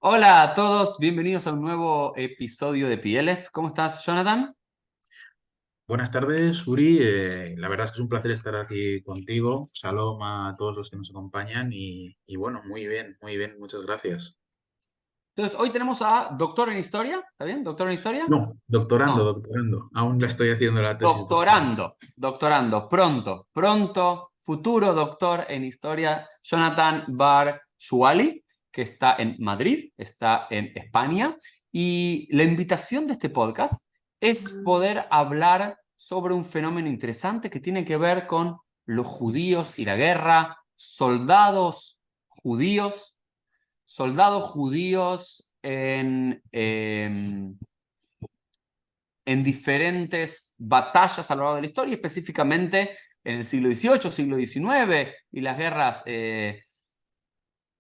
Hola a todos, bienvenidos a un nuevo episodio de PLF. ¿Cómo estás, Jonathan? Buenas tardes, Uri. La verdad es que es un placer estar aquí contigo. Shalom a todos los que nos acompañan y bueno, muy bien, muchas gracias. Entonces, hoy tenemos a doctor en historia, ¿está bien? ¿Doctor en historia? No, doctorando, No, doctorando. Aún la estoy haciendo la tesis doctoral. doctorando, pronto, futuro doctor en historia, Jonathan Bar Shuali, que está en Madrid, está en España. Y la invitación de este podcast es poder hablar sobre un fenómeno interesante que tiene que ver con los judíos y la guerra, judíos, soldados judíos en diferentes batallas a lo largo de la historia, específicamente en el siglo XVIII, siglo XIX y las guerras,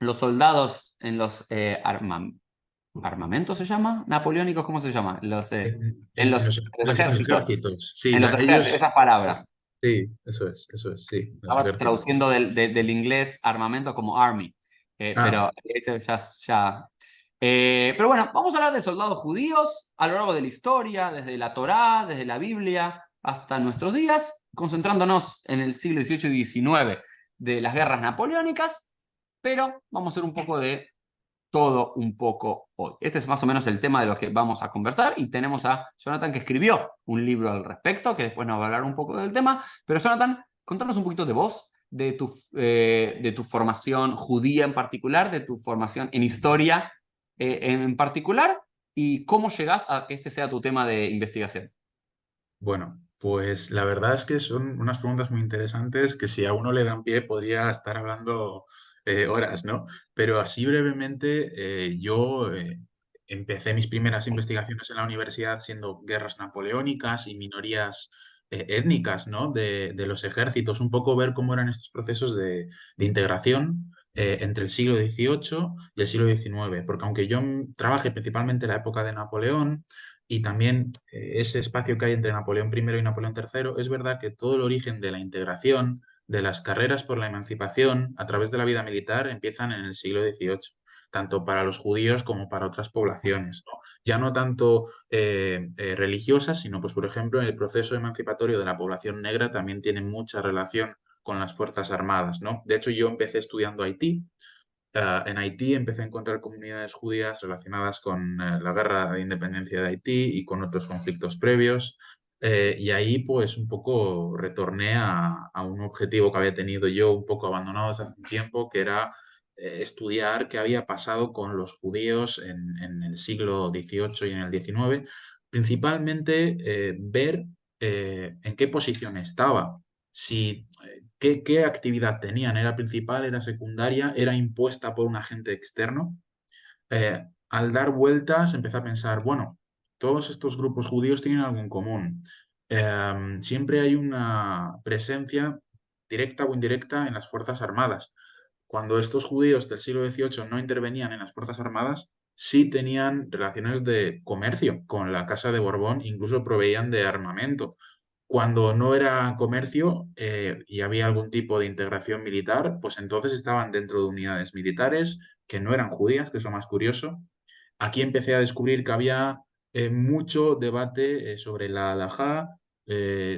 los soldados en los armamentos, ¿se llama? ¿Napoleónicos? ¿Cómo se llama? En los En los ejércitos. ejércitos, sí, En los ejércitos, ellos, esas palabras. sí, eso es, sí, los Estaba ejércitos. traduciendo del inglés armamento como army, Ah, pero ese ya. Pero bueno, vamos a hablar de soldados judíos a lo largo de la historia, desde la Torá, desde la Biblia hasta nuestros días, concentrándonos en el siglo XVIII y XIX de las guerras napoleónicas, pero vamos a hacer un poco de todo un poco hoy. Este es más o menos el tema de lo que vamos a conversar y tenemos a Jonathan que escribió un libro al respecto, que después nos va a hablar un poco del tema. Pero Jonathan, contanos un poquito de vos, de tu formación judía en particular, de tu formación en historia en particular y cómo llegás a que este sea tu tema de investigación. bueno, pues la verdad es que son unas preguntas muy interesantes que si a uno le dan pie podría estar hablando horas, ¿no? Pero así brevemente, yo empecé mis primeras investigaciones en la universidad siendo guerras napoleónicas y minorías étnicas, ¿no? De los ejércitos, un poco ver cómo eran estos procesos de integración entre el siglo XVIII y el siglo XIX, porque aunque yo trabajé principalmente en la época de Napoleón, y también ese espacio que hay entre Napoleón I y Napoleón III, es verdad que todo el origen de la integración, de las carreras por la emancipación a través de la vida militar empiezan en el siglo XVIII, tanto para los judíos como para otras poblaciones, ¿no? Ya no tanto religiosas, sino, pues, por ejemplo, el proceso emancipatorio de la población negra también tiene mucha relación con las Fuerzas Armadas, ¿no? De hecho, yo empecé estudiando Haití. En Haití empecé a encontrar comunidades judías relacionadas con la guerra de independencia de Haití y con otros conflictos previos. Y ahí pues un poco retorné a un objetivo que había tenido yo un poco abandonado hace un tiempo, que era estudiar qué había pasado con los judíos en el siglo XVIII y en el XIX, principalmente ver en qué posición estaba, si qué actividad tenían, era principal, era secundaria, era impuesta por un agente externo. Al dar vueltas empecé a pensar, bueno, todos estos grupos judíos tienen algo en común. Siempre hay una presencia directa o indirecta en las Fuerzas Armadas. Cuando estos judíos del siglo XVIII no intervenían en las Fuerzas Armadas, sí tenían relaciones de comercio con la Casa de Borbón, incluso proveían de armamento. Cuando no era comercio y había algún tipo de integración militar, pues entonces estaban dentro de unidades militares que no eran judías, que es lo más curioso. Aquí empecé a descubrir que había mucho debate sobre la halajá,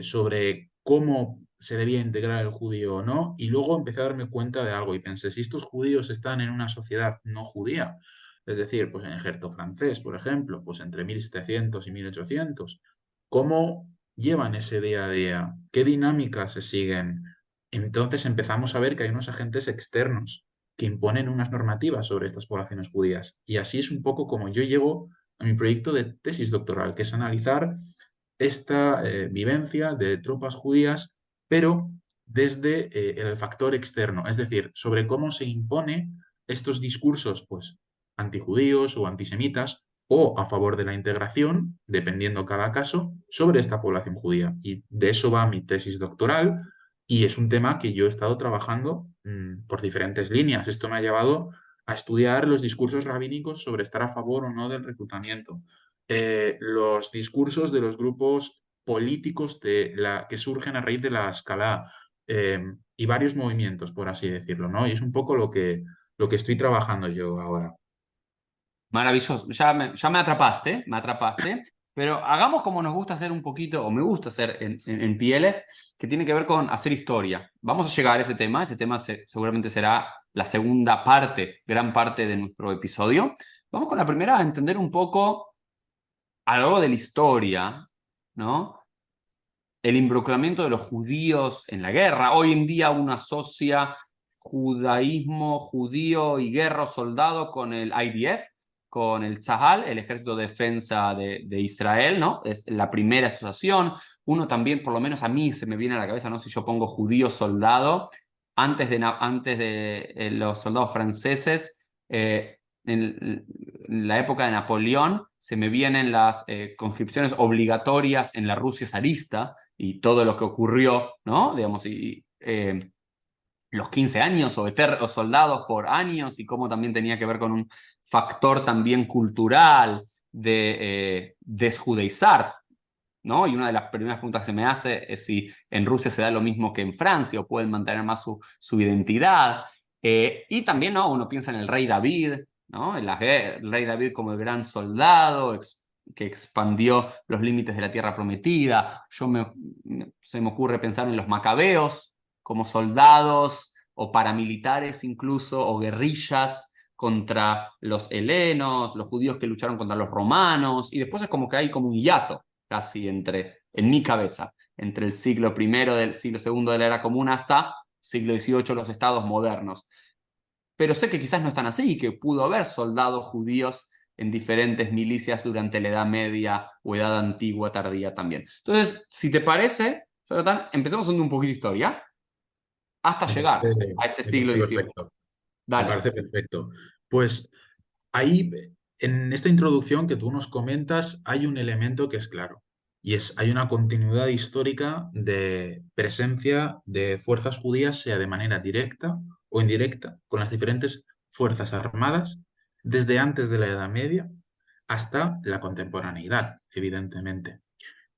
sobre cómo se debía integrar el judío o no, y luego empecé a darme cuenta de algo y pensé, si estos judíos están en una sociedad no judía, es decir, pues en el ejército francés, por ejemplo, pues entre 1700 y 1800, ¿cómo llevan ese día a día? ¿Qué dinámicas se siguen? Entonces empezamos a ver que hay unos agentes externos que imponen unas normativas sobre estas poblaciones judías. Y así es un poco como yo llego a mi proyecto de tesis doctoral, que es analizar esta vivencia de tropas judías, pero desde el factor externo, es decir, sobre cómo se impone estos discursos, pues, antijudíos o antisemitas, o a favor de la integración, dependiendo cada caso, sobre esta población judía. Y de eso va mi tesis doctoral, y es un tema que yo he estado trabajando por diferentes líneas. Esto me ha llevado a estudiar los discursos rabínicos sobre estar a favor o no del reclutamiento, los discursos de los grupos políticos que surgen a raíz de la escala y varios movimientos, por así decirlo, ¿no? Y es un poco lo que estoy trabajando yo ahora. Maravilloso, ya me atrapaste, me atrapaste, pero hagamos como nos gusta hacer un poquito, o me gusta hacer en PLF, que tiene que ver con hacer historia. Vamos a llegar a ese tema seguramente será la segunda parte, gran parte de nuestro episodio. Vamos con la primera a entender un poco a lo largo de la historia, ¿no? El involucramiento de los judíos en la guerra. Hoy en día uno asocia judaísmo, judío y guerra, soldado con el IDF, con el Tzahal, el Ejército de Defensa de Israel, ¿no? Es la primera asociación. Uno también, por lo menos a mí se me viene a la cabeza, ¿no? Si yo pongo judío soldado, antes de los soldados franceses, en la época de Napoleón, se me vienen las conscripciones obligatorias en la Rusia zarista, y todo lo que ocurrió, ¿no? Digamos, los 15 años o soldados por años y cómo también tenía que ver con un factor también cultural de desjudaizar, ¿no? Y una de las primeras preguntas que se me hace es si en Rusia se da lo mismo que en Francia o pueden mantener más su identidad. Y también, ¿no? Uno piensa en el rey David, ¿no? El rey David como el gran soldado que expandió los límites de la tierra prometida. Se me ocurre pensar en los macabeos como soldados o paramilitares incluso, o guerrillas contra los helenos, los judíos que lucharon contra los romanos, y después es como que hay como un hiato casi en mi cabeza, entre el siglo primero del siglo segundo de la era común hasta siglo XVIII, los estados modernos. Pero sé que quizás no están así, que pudo haber soldados judíos en diferentes milicias durante la Edad Media o Edad Antigua tardía también. Entonces, si te parece, Jonathan, empecemos haciendo un poquito de historia hasta Me llegar parece, a ese me siglo parece XVIII. perfecto. Me Dale. parece perfecto. Pues ahí, en esta introducción que tú nos comentas, hay un elemento que es claro, y hay una continuidad histórica de presencia de fuerzas judías, sea de manera directa o indirecta, con las diferentes fuerzas armadas, desde antes de la Edad Media hasta la contemporaneidad, evidentemente.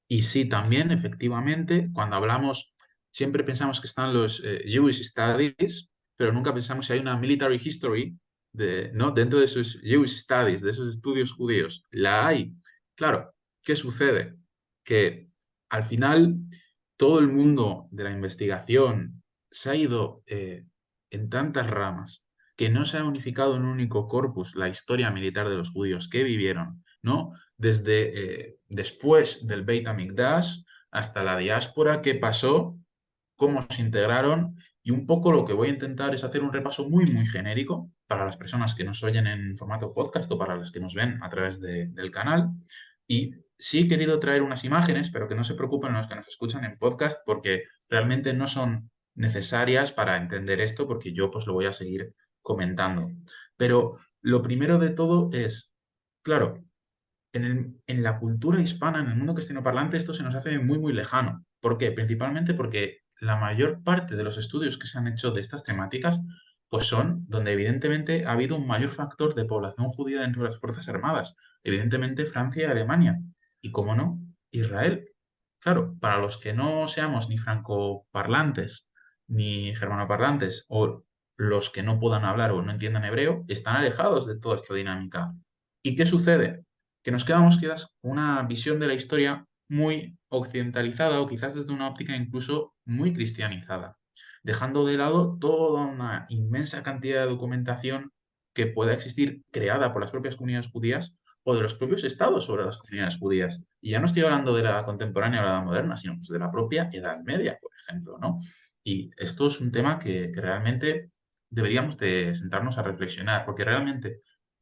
Y sí, también, efectivamente, cuando hablamos, siempre pensamos que están los Jewish Studies, pero nunca pensamos si hay una military history ¿no? Dentro de esos Jewish Studies, de esos estudios judíos. La hay. Claro, ¿qué sucede? Que al final todo el mundo de la investigación se ha ido en tantas ramas que no se ha unificado en un único corpus la historia militar de los judíos que vivieron, ¿no? Desde después del Beit HaMikdash hasta la diáspora, qué pasó, cómo se integraron, y un poco lo que voy a intentar es hacer un repaso muy, muy genérico para las personas que nos oyen en formato podcast o para las que nos ven a través del canal. Y sí he querido traer unas imágenes, pero que no se preocupen los que nos escuchan en podcast porque realmente no son necesarias para entender esto, porque yo pues lo voy a seguir comentando. Pero lo primero de todo es, claro, en la cultura hispana, en el mundo castellanoparlante, esto se nos hace muy, muy lejano. ¿Por qué? Principalmente porque la mayor parte de los estudios que se han hecho de estas temáticas, pues son donde evidentemente ha habido un mayor factor de población judía dentro de las Fuerzas Armadas. Evidentemente Francia y Alemania. Y, cómo no, Israel. Claro, para los que no seamos ni francoparlantes ni germanoparlantes, o los que no puedan hablar o no entiendan hebreo, están alejados de toda esta dinámica. ¿Y qué sucede? Que nos quedamos quizás con una visión de la historia muy occidentalizada o quizás desde una óptica incluso muy cristianizada, dejando de lado toda una inmensa cantidad de documentación que pueda existir creada por las propias comunidades judías o de los propios estados sobre las comunidades judías. Y ya no estoy hablando de la contemporánea o la moderna, sino pues de la propia Edad Media, por ejemplo, ¿no? Y esto es un tema que realmente deberíamos de sentarnos a reflexionar, porque realmente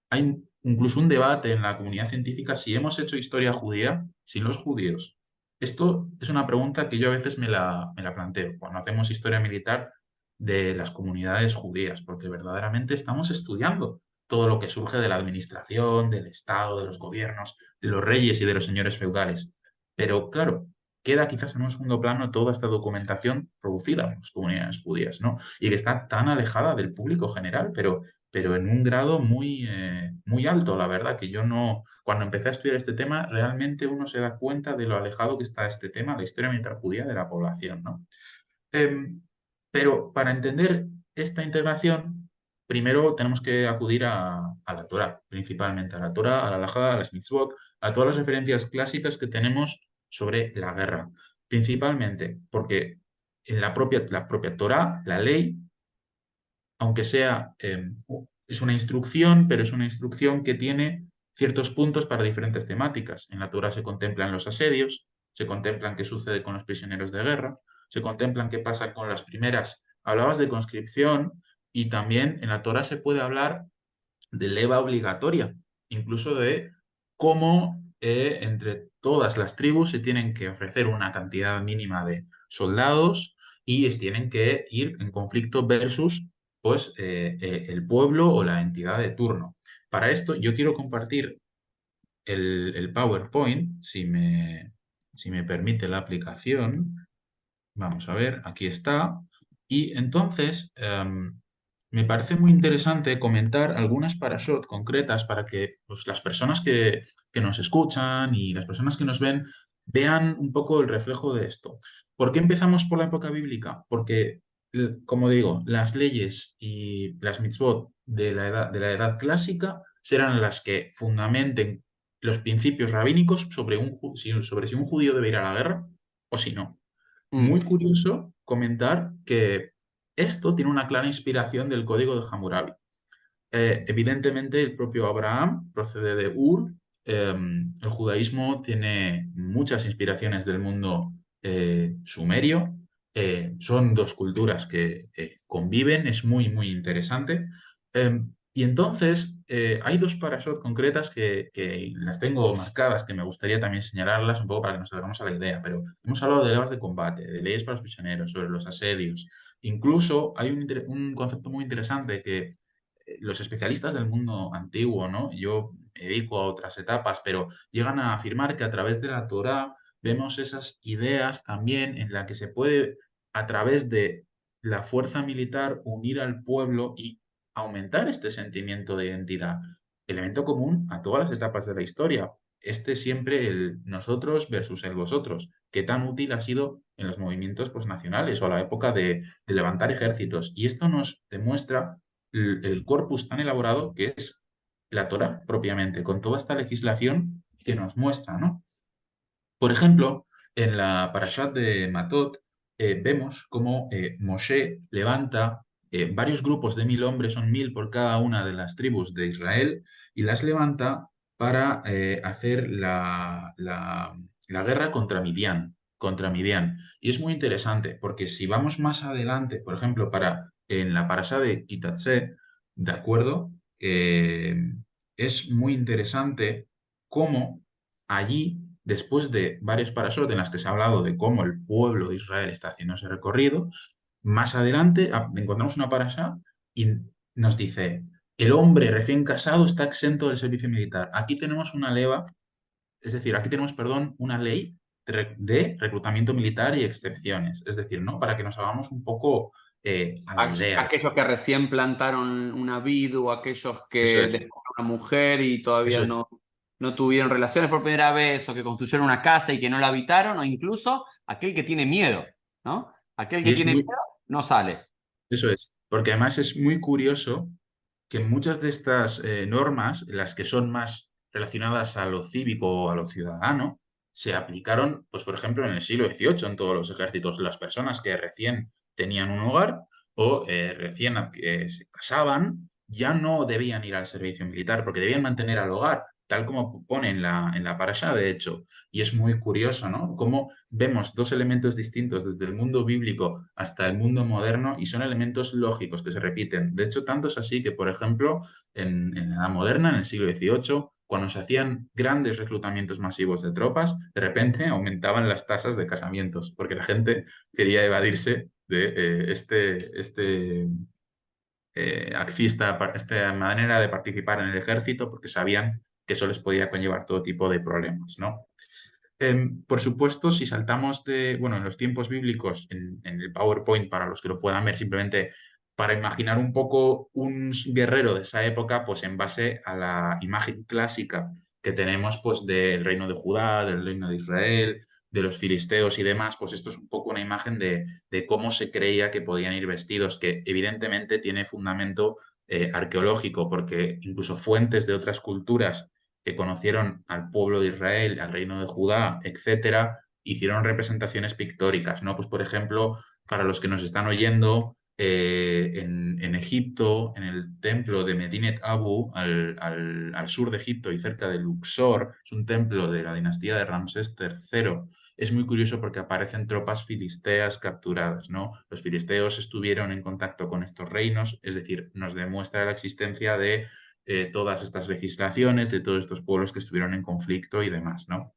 hay incluso un debate en la comunidad científica si hemos hecho historia judía sin los judíos. Esto es una pregunta que yo a veces me la planteo cuando hacemos historia militar de las comunidades judías, porque verdaderamente estamos estudiando todo lo que surge de la administración, del Estado, de los gobiernos, de los reyes y de los señores feudales. Pero claro, queda quizás en un segundo plano toda esta documentación producida por las comunidades judías, ¿no? Y que está tan alejada del público general, pero en un grado muy, muy alto, la verdad, que yo no, cuando empecé a estudiar este tema, realmente uno se da cuenta de lo alejado que está este tema, la historia militar judía, de la población, ¿no? Em, pero para entender esta integración, primero tenemos que acudir a la Torá, principalmente a la Torá, a la Halajá, a las mitzvot, a todas las referencias clásicas que tenemos sobre la guerra. Principalmente porque en la propia Torá, la ley, aunque sea, es una instrucción, pero es una instrucción que tiene ciertos puntos para diferentes temáticas. En la Torá se contemplan los asedios, se contemplan qué sucede con los prisioneros de guerra, se contemplan qué pasa con las primeras. Hablabas de conscripción y también en la Torá se puede hablar de leva obligatoria, incluso de cómo entre todas las tribus se tienen que ofrecer una cantidad mínima de soldados y tienen que ir en conflicto versus pues, el pueblo o la entidad de turno. Para esto yo quiero compartir el PowerPoint, si me permite la aplicación. Vamos a ver, aquí está. Y entonces, me parece muy interesante comentar algunas parashot concretas para que pues, las personas que nos escuchan y las personas que nos ven vean un poco el reflejo de esto. ¿Por qué empezamos por la época bíblica? Porque, como digo, las leyes y las mitzvot de la edad clásica serán las que fundamenten los principios rabínicos sobre si un judío debe ir a la guerra o si no. Muy Mm, curioso comentar que esto tiene una clara inspiración del Código de Hammurabi. Evidentemente, el propio Abraham procede de Ur. El judaísmo tiene muchas inspiraciones del mundo sumerio. Son dos culturas que conviven, es muy, muy interesante. Y entonces, hay dos parashot concretas que las tengo marcadas, que me gustaría también señalarlas un poco para que nos hagamos a la idea, pero hemos hablado de levas de combate, de leyes para los prisioneros, sobre los asedios. Incluso hay un concepto muy interesante que los especialistas del mundo antiguo, ¿no? Yo me dedico a otras etapas, pero llegan a afirmar que a través de la Torá vemos esas ideas también en la que se puede, a través de la fuerza militar, unir al pueblo y aumentar este sentimiento de identidad, elemento común a todas las etapas de la historia. Este siempre el nosotros versus el vosotros. ¿Qué tan útil ha sido en los movimientos pues, nacionales o a la época de levantar ejércitos? Y esto nos demuestra el corpus tan elaborado que es la Torá propiamente, con toda esta legislación que nos muestra, ¿no? Por ejemplo, en la Parashat de Matot vemos cómo Moshe levanta varios grupos de 1.000 hombres, son 1.000 por cada una de las tribus de Israel, y las levanta para hacer la guerra contra Midian. Y es muy interesante, porque si vamos más adelante, por ejemplo, en la Parashat de Kitatse, ¿de acuerdo? Es muy interesante cómo allí, después de varias parashot en las que se ha hablado de cómo el pueblo de Israel está haciendo ese recorrido, más adelante encontramos una parasha y nos dice, el hombre recién casado está exento del servicio militar. Aquí tenemos una leva, es decir, aquí tenemos, perdón, una ley de reclutamiento militar y excepciones. Es decir, ¿no? Para que nos hagamos un poco a la idea. aquellos que recién plantaron una vid o aquellos Eso que es, después una mujer y todavía eso es. no tuvieron relaciones por primera vez o que construyeron una casa y que no la habitaron o incluso aquel que tiene miedo, ¿no? Aquel que Y es tiene muy, miedo no sale. Eso es, porque además es muy curioso que muchas de estas normas, las que son más relacionadas a lo cívico o a lo ciudadano, se aplicaron, pues por ejemplo, en el siglo XVIII en todos los ejércitos. Las personas que recién tenían un hogar o recién se casaban ya no debían ir al servicio militar porque debían mantener al hogar, tal como pone en la parasha, de hecho. Y es muy curioso, ¿no? Cómo vemos dos elementos distintos desde el mundo bíblico hasta el mundo moderno y son elementos lógicos que se repiten. De hecho, tanto es así que, por ejemplo, en la Edad Moderna, en el siglo XVIII, cuando se hacían grandes reclutamientos masivos de tropas, de repente aumentaban las tasas de casamientos, porque la gente quería evadirse de esta manera de participar en el ejército, porque sabían que eso les podía conllevar todo tipo de problemas, ¿no? Por supuesto, si saltamos bueno, en los tiempos bíblicos, en el PowerPoint, para los que lo puedan ver, simplemente para imaginar un poco un guerrero de esa época, pues en base a la imagen clásica que tenemos, pues del reino de Judá, del reino de Israel, de los filisteos y demás, pues esto es un poco una imagen de cómo se creía que podían ir vestidos, que evidentemente tiene fundamento arqueológico, porque incluso fuentes de otras culturas que conocieron al pueblo de Israel, al reino de Judá, etcétera, hicieron representaciones pictóricas, ¿no? Pues, por ejemplo, para los que nos están oyendo, en Egipto, en el templo de Medinet Abu, al sur de Egipto y cerca de Luxor, es un templo de la dinastía de Ramsés III. Es muy curioso porque aparecen tropas filisteas capturadas, ¿no? Los filisteos estuvieron en contacto con estos reinos, es decir, nos demuestra la existencia de todas estas legislaciones, de todos estos pueblos que estuvieron en conflicto y demás, ¿no?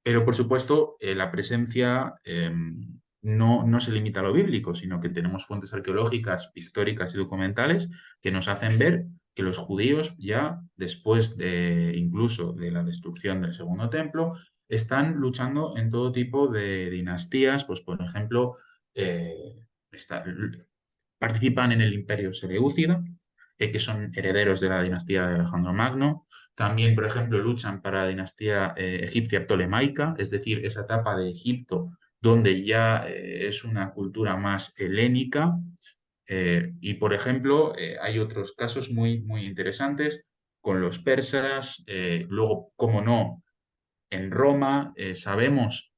Pero, por supuesto, la presencia no se limita a lo bíblico, sino que tenemos fuentes arqueológicas, pictóricas y documentales que nos hacen ver que los judíos ya, después de incluso de la destrucción del Segundo Templo, están luchando en todo tipo de dinastías, pues por ejemplo, eh, está- participan en el Imperio Seleucida, que son herederos de la dinastía de Alejandro Magno. También, por ejemplo, luchan para la dinastía egipcia ptolemaica, es decir, esa etapa de Egipto donde ya es una cultura más helénica. Y, por ejemplo, hay otros casos muy interesantes con los persas. Luego, como no, en Roma sabemos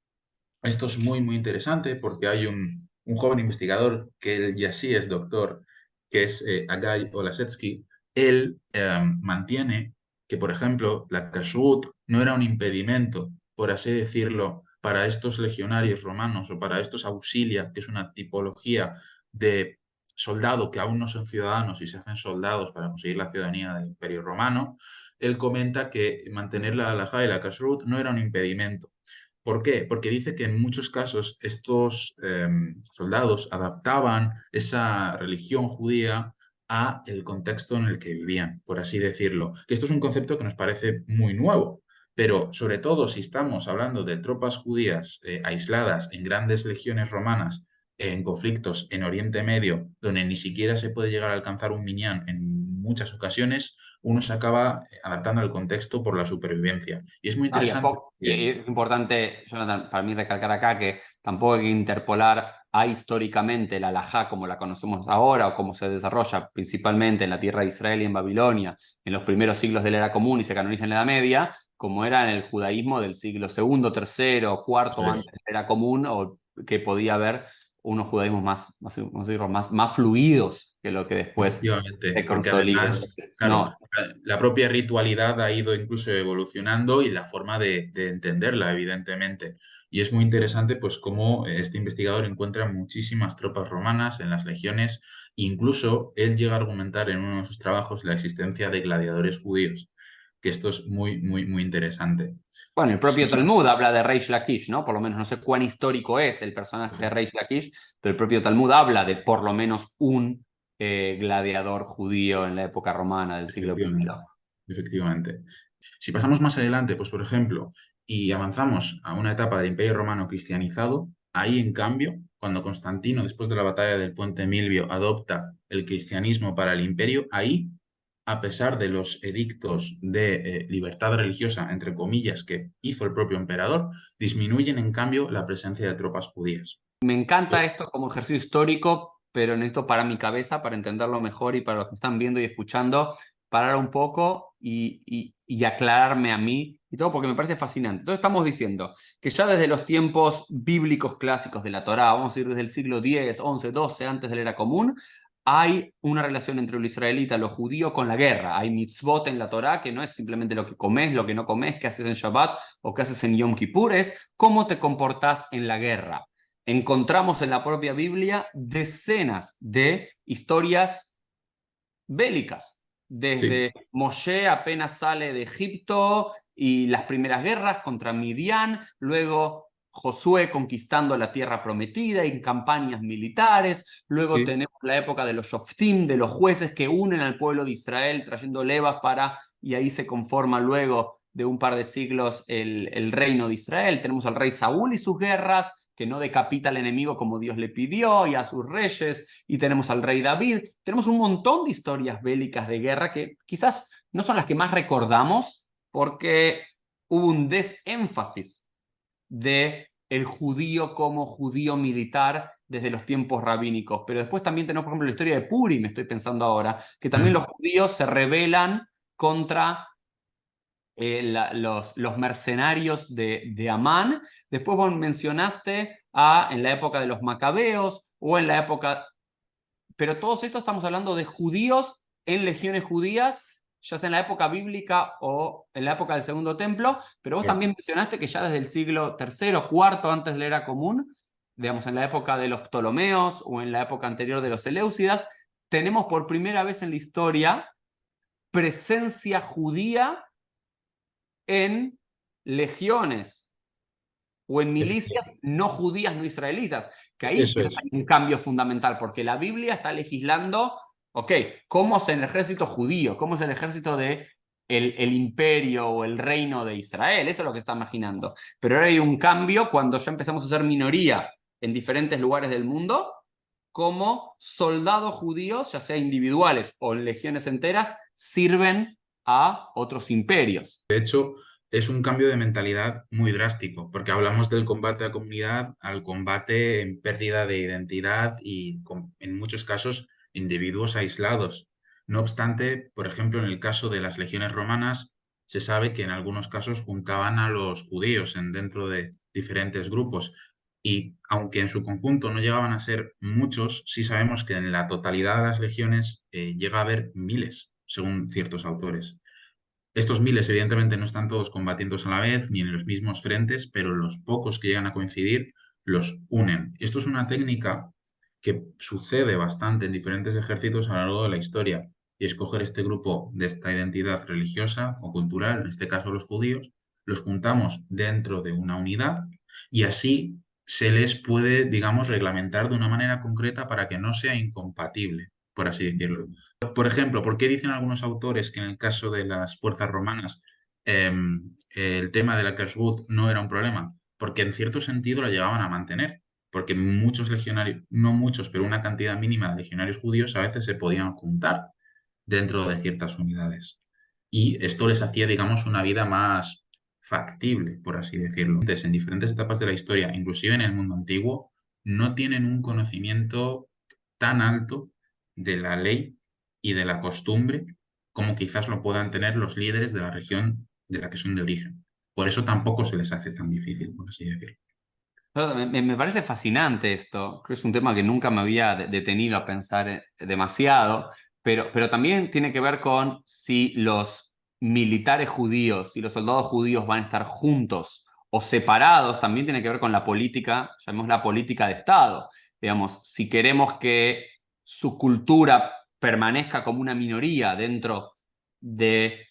esto es muy interesante porque hay un joven investigador que él ya sí es doctor, que es Agai Olasetsky. Él mantiene que, por ejemplo, la kashrut no era un impedimento, por así decirlo, para estos legionarios romanos o para estos auxilia, que es una tipología de soldado que aún no son ciudadanos y se hacen soldados para conseguir la ciudadanía del Imperio Romano. Él comenta que mantener la halajá y la kashrut no era un impedimento. ¿Por qué? Porque dice que en muchos casos estos soldados adaptaban esa religión judía a el contexto en el que vivían, por así decirlo. Que esto es un concepto que nos parece muy nuevo, pero sobre todo si estamos hablando de tropas judías aisladas en grandes legiones romanas, en conflictos en Oriente Medio, donde ni siquiera se puede llegar a alcanzar un minyan en muchas ocasiones, uno se acaba adaptando al contexto por la supervivencia. Y es muy No, interesante. y es importante, Jonathan, para mí recalcar acá que tampoco hay que interpolar a históricamente la halajá como la conocemos ahora o como se desarrolla principalmente en la tierra de Israel y en Babilonia en los primeros siglos de la era común y se canoniza en la Edad Media, como era en el judaísmo del siglo segundo, tercero, cuarto antes de la era común, o que podía haber unos judaísmos más fluidos que lo que después se Efectivamente, porque consolida. además, claro, No, la propia ritualidad ha ido incluso evolucionando y la forma de entenderla, evidentemente. Y es muy interesante, pues, cómo este investigador encuentra muchísimas tropas romanas en las legiones. Incluso él llega a argumentar en uno de sus trabajos la existencia de gladiadores judíos, que esto es muy interesante. bueno, el propio Sí, Talmud habla de Reish Lakish, ¿no? Por lo menos no sé cuán histórico es el personaje de Reish Lakish, pero el propio Talmud habla de por lo menos un gladiador judío en la época romana del siglo efectivamente, I. efectivamente. Si pasamos más adelante, pues por ejemplo, y avanzamos a una etapa del Imperio Romano cristianizado, ahí en cambio, cuando Constantino, después de la batalla del Puente Milvio, adopta el cristianismo para el imperio, ahí, a pesar de los edictos de libertad religiosa, entre comillas, que hizo el propio emperador, disminuyen en cambio la presencia de tropas judías. Me encanta esto como ejercicio histórico, pero necesito para mi cabeza, para entenderlo mejor y para los que están viendo y escuchando, parar un poco y aclararme a mí y todo, porque me parece fascinante. Entonces estamos diciendo que ya desde los tiempos bíblicos clásicos de la Torá, vamos a ir desde el siglo X, XI, XII, antes de la era común, hay una relación entre lo israelita, lo judío, con la guerra. Hay mitzvot en la Torá, que no es simplemente lo que comes, lo que no comes, qué haces en Shabbat o qué haces en Yom Kippur, es cómo te comportás en la guerra. Encontramos en la propia Biblia decenas de historias bélicas, Sí, desde Moshe apenas sale de Egipto y las primeras guerras contra Midian, luego Josué conquistando la tierra prometida en campañas militares, luego sí, tenemos la época de los Shoftim, de los jueces que unen al pueblo de Israel trayendo levas para, y ahí se conforma luego de un par de siglos el reino de Israel. Tenemos al rey Saúl y sus guerras, que no decapita al enemigo como Dios le pidió, y a sus reyes, y tenemos al rey David. Tenemos un montón de historias bélicas de guerra que quizás no son las que más recordamos porque hubo un desénfasis de el judío como judío militar desde los tiempos rabínicos, pero después también tenemos, por ejemplo, la historia de Purim, estoy pensando ahora, que también Mm. los judíos se rebelan contra los mercenarios de Amán. Después vos mencionaste en la época de los macabeos o en la época... Pero todos estos estamos hablando de judíos en legiones judías, ya sea en la época bíblica o en la época del Segundo Templo, pero vos Claro. también mencionaste que ya desde el siglo tercero, cuarto antes de la era común, digamos en la época de los Ptolomeos o en la época anterior de los Seleucidas, tenemos por primera vez en la historia presencia judía en legiones o en milicias no judías, no israelitas, que ahí Eso quizás es. hay un cambio fundamental, porque la Biblia está legislando, ok, ¿cómo es el ejército judío? ¿Cómo es el ejército de el imperio o el reino de Israel? Eso es lo que está imaginando. Pero ahora hay un cambio cuando ya empezamos a ser minoría en diferentes lugares del mundo, como soldados judíos, ya sea individuales o en legiones enteras, sirven a otros imperios. De hecho, es un cambio de mentalidad muy drástico, porque hablamos del combate a comunidad al combate en pérdida de identidad y en muchos casos individuos aislados. No obstante, por ejemplo, en el caso de las legiones romanas, se sabe que en algunos casos juntaban a los judíos dentro de diferentes grupos. Y aunque en su conjunto no llegaban a ser muchos, sí sabemos que en la totalidad de las legiones llega a haber miles, según ciertos autores. Estos miles, evidentemente, no están todos combatiendo a la vez ni en los mismos frentes, pero los pocos que llegan a coincidir los unen. Esto es una técnica que sucede bastante en diferentes ejércitos a lo largo de la historia, y es coger este grupo de esta identidad religiosa o cultural, en este caso los judíos, los juntamos dentro de una unidad y así se les puede, digamos, reglamentar de una manera concreta para que no sea incompatible, por así decirlo. Por ejemplo, ¿por qué dicen algunos autores que en el caso de las fuerzas romanas el tema de la kashrut no era un problema? Porque en cierto sentido la llegaban a mantener, porque muchos legionarios, no muchos, pero una cantidad mínima de legionarios judíos a veces se podían juntar dentro de ciertas unidades. Y esto les hacía, digamos, una vida más factible, por así decirlo. Entonces, en diferentes etapas de la historia, inclusive en el mundo antiguo, no tienen un conocimiento tan alto de la ley y de la costumbre como quizás lo puedan tener los líderes de la región de la que son de origen. Por eso tampoco se les hace tan difícil, por así decirlo. Me parece fascinante esto. Creo que es un tema que nunca me había detenido a pensar demasiado, pero también tiene que ver con si los militares judíos y los soldados judíos van a estar juntos o separados. También tiene que ver con la política, llamémosla política de Estado. Digamos, si queremos que su cultura permanezca como una minoría de, dentro de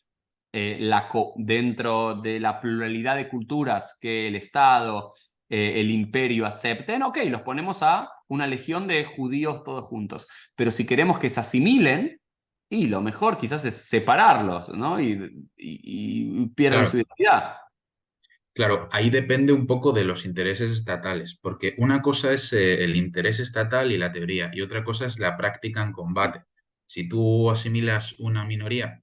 la pluralidad de culturas que el Estado el imperio acepten, ok, los ponemos a una legión de judíos todos juntos. Pero si queremos que se asimilen, y lo mejor quizás es separarlos, ¿no? Y pierdan su Claro, identidad. claro, ahí depende un poco de los intereses estatales, porque una cosa es el interés estatal y la teoría, y otra cosa es la práctica en combate. Si tú asimilas una minoría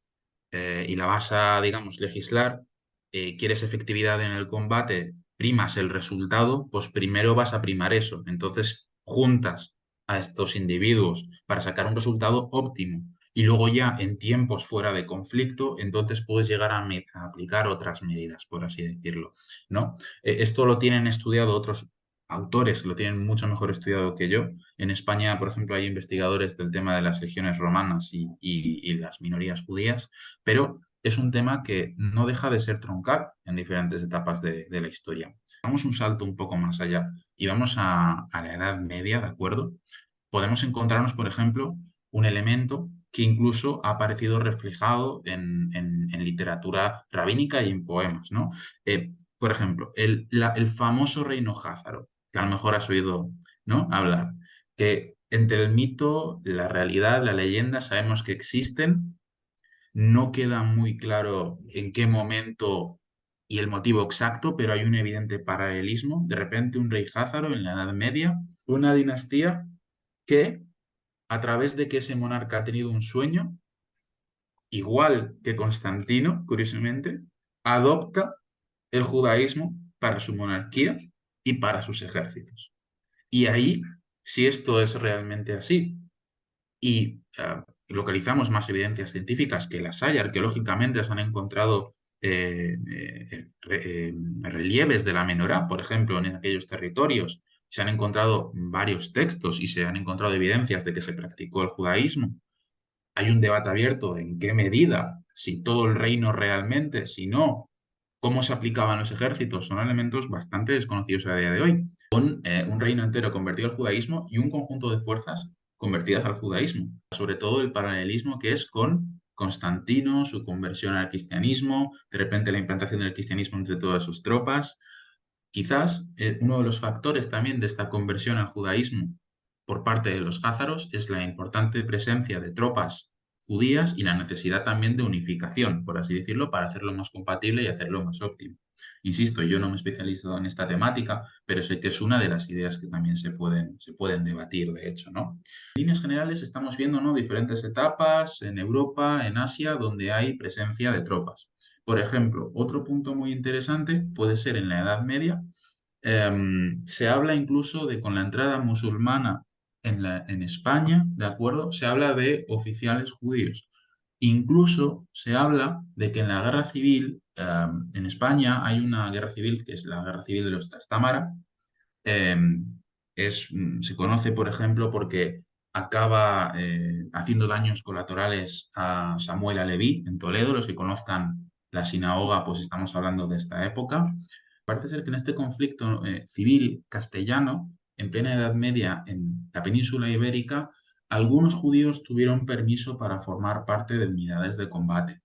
y la vas a, digamos, legislar, quieres efectividad en el combate, primas el resultado, pues primero vas a primar eso. Entonces juntas a estos individuos para sacar un resultado óptimo. Y luego ya en tiempos fuera de conflicto, entonces puedes llegar a aplicar otras medidas, por así decirlo, ¿no? Esto lo tienen estudiado otros autores, lo tienen mucho mejor estudiado que yo. En España, por ejemplo, hay investigadores del tema de las legiones romanas y las minorías judías, pero es un tema que no deja de ser troncal en diferentes etapas de la historia. Vamos un salto un poco más allá y vamos a la Edad Media, ¿de acuerdo? Podemos encontrarnos, por ejemplo, un elemento que incluso ha aparecido reflejado en literatura rabínica y en poemas, ¿no? Por ejemplo, el famoso reino Házaro, que a lo mejor has oído, ¿no? Hablar, que entre el mito, la realidad, la leyenda, sabemos que existen, no queda muy claro en qué momento y el motivo exacto, pero hay un evidente paralelismo. De repente, un rey Házaro en la Edad Media, una dinastía que, a través de que ese monarca ha tenido un sueño, igual que Constantino, curiosamente, adopta el judaísmo para su monarquía y para sus ejércitos. Y ahí si esto es realmente así y localizamos más evidencias científicas, que las hay, arqueológicamente se han encontrado relieves de la menorá, por ejemplo, en aquellos territorios, se han encontrado varios textos y se han encontrado evidencias de que se practicó el judaísmo. Hay un debate abierto en qué medida, si todo el reino realmente, si no, cómo se aplicaban los ejércitos, son elementos bastante desconocidos a día de hoy. Un reino entero convertido al judaísmo y un conjunto de fuerzas convertidas al judaísmo. Sobre todo el paralelismo que es con Constantino, su conversión al cristianismo, de repente la implantación del cristianismo entre todas sus tropas. Quizás uno de los factores también de esta conversión al judaísmo por parte de los házaros es la importante presencia de tropas judías y la necesidad también de unificación, por así decirlo, para hacerlo más compatible y hacerlo más óptimo. Insisto, yo no me he especializado en esta temática, pero sé que es una de las ideas que también se pueden debatir, de hecho, ¿no? En líneas generales estamos viendo, ¿no?, diferentes etapas en Europa, en Asia, donde hay presencia de tropas. Por ejemplo, otro punto muy interesante puede ser en la Edad Media. Se habla incluso de, con la entrada musulmana en España, ¿de acuerdo? Se habla de oficiales judíos. Incluso se habla de que en la guerra civil, en España hay una guerra civil que es la guerra civil de los Trastámara. eh, Se conoce, por ejemplo, porque acaba haciendo daños colaterales a Samuel Aleví en Toledo. Los que conozcan la sinagoga, pues estamos hablando de esta época. Parece ser que en este conflicto civil castellano, en plena Edad Media, en la península ibérica, algunos judíos tuvieron permiso para formar parte de unidades de combate.